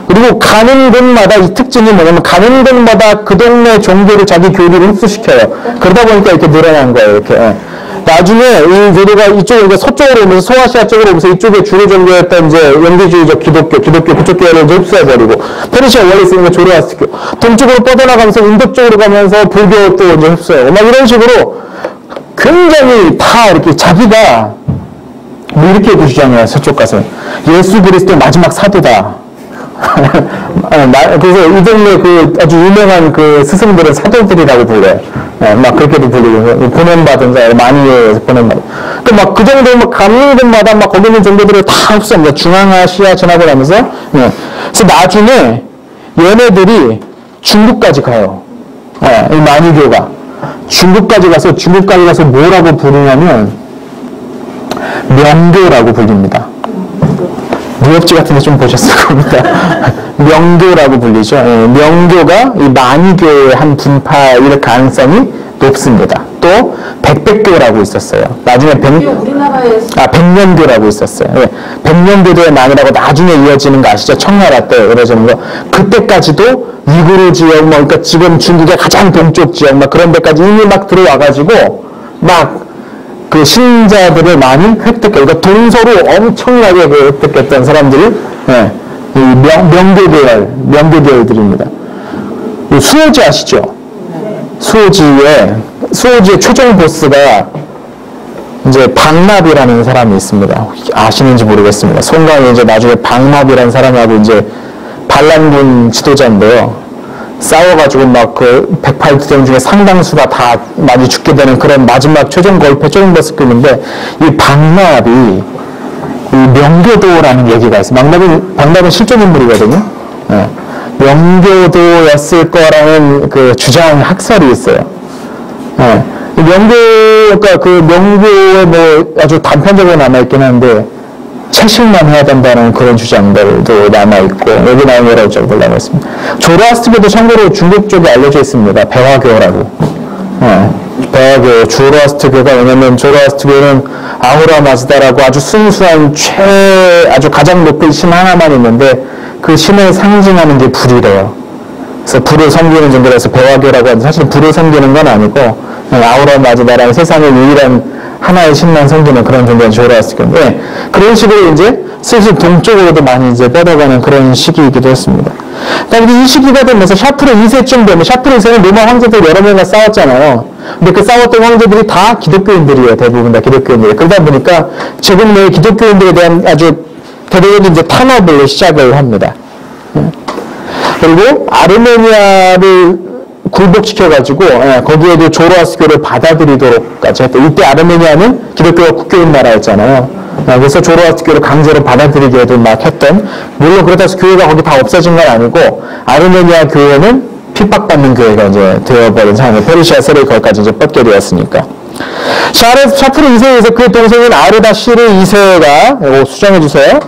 그리고 가는 곳마다 이 특징이 뭐냐면 가는 곳마다 그 동네 종교를 자기 교리를 흡수시켜요. 그러다 보니까 이렇게 늘어난 거예요. 이렇게. 나중에 이 교도가 이쪽으로, 서쪽으로 오면서 소아시아 쪽으로 오면서 이쪽에 주로 종교였던 이제 영대주의적 기독교 그쪽 교회를 이제 흡수해버리고, 페르시아 원래 있으는 게 조로아스트교, 동쪽으로 뻗어나가면서 인도 쪽으로 가면서 불교도 이제 흡수해요. 막 이런 식으로 굉장히 다 이렇게 자기가 뭐 이렇게 주장해요. 서쪽 가서 예수 그리스도의 마지막 사도다. 그래서 이 동네 그 아주 유명한 그 스승들은 사도들이라고 불러요. 막 그렇게도 불리고, 보냄받은 자, 많이 보냄받은. 그 정도 막 가는 곳마다 막 거기 있는 정보들을 다 흡수합니다. 중앙아시아 지나고 나면서. 그래서 나중에 얘네들이 중국까지 가요. 이 만유교가. 중국까지 가서 뭐라고 부르냐면, 명교라고 불립니다. 무협지 같은 데 좀 보셨을 겁니다. 명교라고 불리죠. 명교가 이 만유교의 한 분파일 가능성이 높습니다. 또 백백교라고 있었어요. 나중에 백년교라고 있었어요. 백년교도의 만이라고 나중에 이어지는 거 아시죠? 청나라 때 이루어지는 거. 그때까지도 위구르 지역, 그러니까 지금 중국의 가장 동쪽 지역, 막 그런 데까지 이미 막 들어와가지고 막 그 신자들을 많이 획득해. 그러니까 동서로 엄청나게 획득했던 사람들이, 이 명교계열들입니다. 수호지 아시죠? 수호지의 최종 보스가 이제 박납이라는 사람이 있습니다. 아시는지 모르겠습니다. 송강이 이제 나중에 박납이라는 사람하고 이제 반란군 지도자인데요. 싸워가지고 막 그 108투쟁 중에 상당수가 다 많이 죽게 되는 그런 마지막 최종 골패, 최종 보스급인데, 이 박납이 이 명교도라는 얘기가 있어요. 박납은 실존 인물이거든요. 명교도였을 거라는 그 주장 학설이 있어요. 그러니까 그 명교에 뭐 아주 단편적으로 남아있긴 한데, 채식만 해야 된다는 그런 주장들도 남아있고, 여기 나온 여러 쪽들 남아있습니다. 조로아스트교도 참고로 중국 쪽에 알려져 있습니다. 배화교라고. 배화교, 조로아스트교가, 왜냐면 조로아스트교는 아후라 마즈다라고 아주 순수한 아주 가장 높은 신 하나만 있는데, 그 신을 상징하는 게 불이래요. 그래서 불을 섬기는 종교라서 배화교라고 하는데, 사실 불을 섬기는 건 아니고, 아후라 마즈다라는 세상의 유일한 하나의 신만 섬기는 그런 종교는 조로아스트교인데, 그런 식으로 이제 슬슬 동쪽으로도 많이 이제 뻗어가는 그런 시기이기도 했습니다. 그러니까 이 시기가 되면서 샤프르 2세쯤 되면, 샤프르 2세는 로마 황제들 여러 명과 싸웠잖아요. 근데 그 싸웠던 황제들이 다 기독교인들이에요. 대부분 다 기독교인들이에요. 그러다 보니까 제국 내의 기독교인들에 대한 아주 대대적인 이제 탄압을 시작을 합니다. 그리고 아르메니아를 굴복시켜가지고, 거기에도 조로아스트교를 받아들이도록까지 했대. 이때 아르메니아는 기독교가 국교인 나라였잖아요. 그래서 조로아스트교를 강제로 받아들이게도 막 했던, 물론 그렇다고 해서 교회가 거기 다 없어진 건 아니고, 아르메니아 교회는 핍박받는 교회가 이제 되어버린 상황에, 페르시아 세력이 거기까지 이제 뻗게 되었으니까. 샤프르 2세에서 그의 동생인 아르다시르 2세가, 이거 수정해주세요.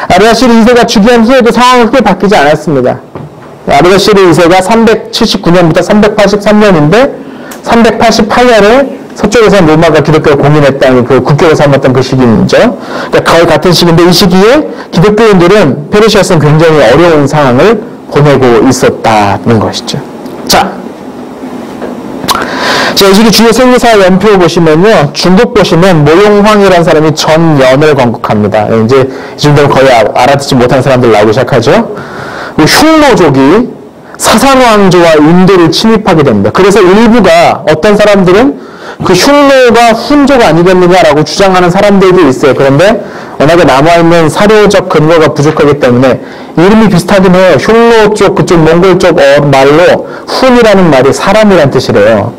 아르다시르 2세가 즉위한 후에도 상황은 크게 바뀌지 않았습니다. 아르다시르 2세가 379년부터 383년인데 388년에 서쪽에서 로마가 기독교를 공인했다는 그 국교를 삼았던 그 시기죠. 그러니까 거의 같은 시기인데, 이 시기에 기독교인들은 페르시아에서는 굉장히 어려운 상황을 보내고 있었다는 것이죠. 자, 이 시기 주요 생리사 연표 보시면요, 중국 보시면 모용황이라는 사람이 전연을 건국합니다. 이제 이 정도면 거의 알아듣지 못하는 사람들 나오기 시작하죠. 흉노족이 사산왕조와 인도를 침입하게 됩니다. 그래서 일부가, 어떤 사람들은 그 흉노가 훈조가 아니겠느냐라고 주장하는 사람들도 있어요. 그런데 워낙에 남아있는 사료적 근거가 부족하기 때문에 이름이 비슷하긴 해요. 흉노 쪽, 그쪽 몽골 쪽 말로 훈이라는 말이 사람이란 뜻이래요.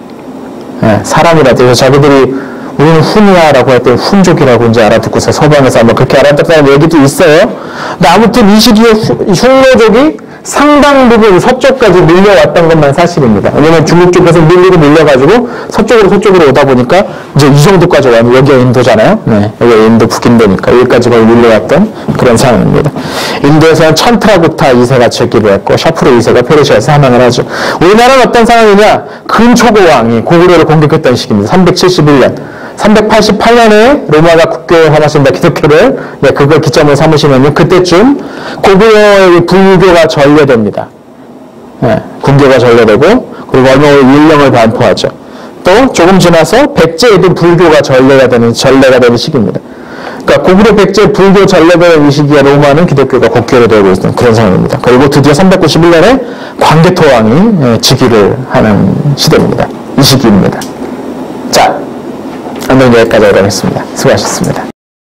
사람이란 뜻이에요. 자기들이 우리는 훈이야라고 할 때 훈족이라고 이제 알아듣고서 서방에서 아마 그렇게 알아듣다는 얘기도 있어요. 근데 아무튼 이 시기에 흉노족이 상당 부분 서쪽까지 밀려왔던 것만 사실입니다. 왜냐면 중국 쪽에서 밀려가지고 서쪽으로 오다 보니까 이제 이 정도까지 와요. 여기가 인도잖아요. 여기가 인도 북인도니까 여기까지 거의 밀려왔던 그런 상황입니다. 인도에서는 천트라구타 2세가 즉위를 했고, 샤프르 2세가 페르시아에서 사망을 하죠. 우리나라는 어떤 상황이냐? 근초고왕이 고구려를 공격했던 시기입니다. 371년. 388년에 로마가 국교화하신다, 기독교를. 그걸 기점으로 삼으시면요, 그때쯤 고구려의 불교가 전래됩니다. 군교가 전래되고, 그리고 얼마 후에 율령을 반포하죠. 또 조금 지나서 백제에도 불교가 전례가 되는 시기입니다. 그러니까 고구려 백제 불교 전례가 이 시기에 로마는 기독교가 국교로 되고 있는 그런 상황입니다. 그리고 드디어 391년에 광개토왕이 즉위를 하는 시대입니다. 이 시기입니다. 자, 오늘 여기까지 하도록 하겠습니다. 수고하셨습니다.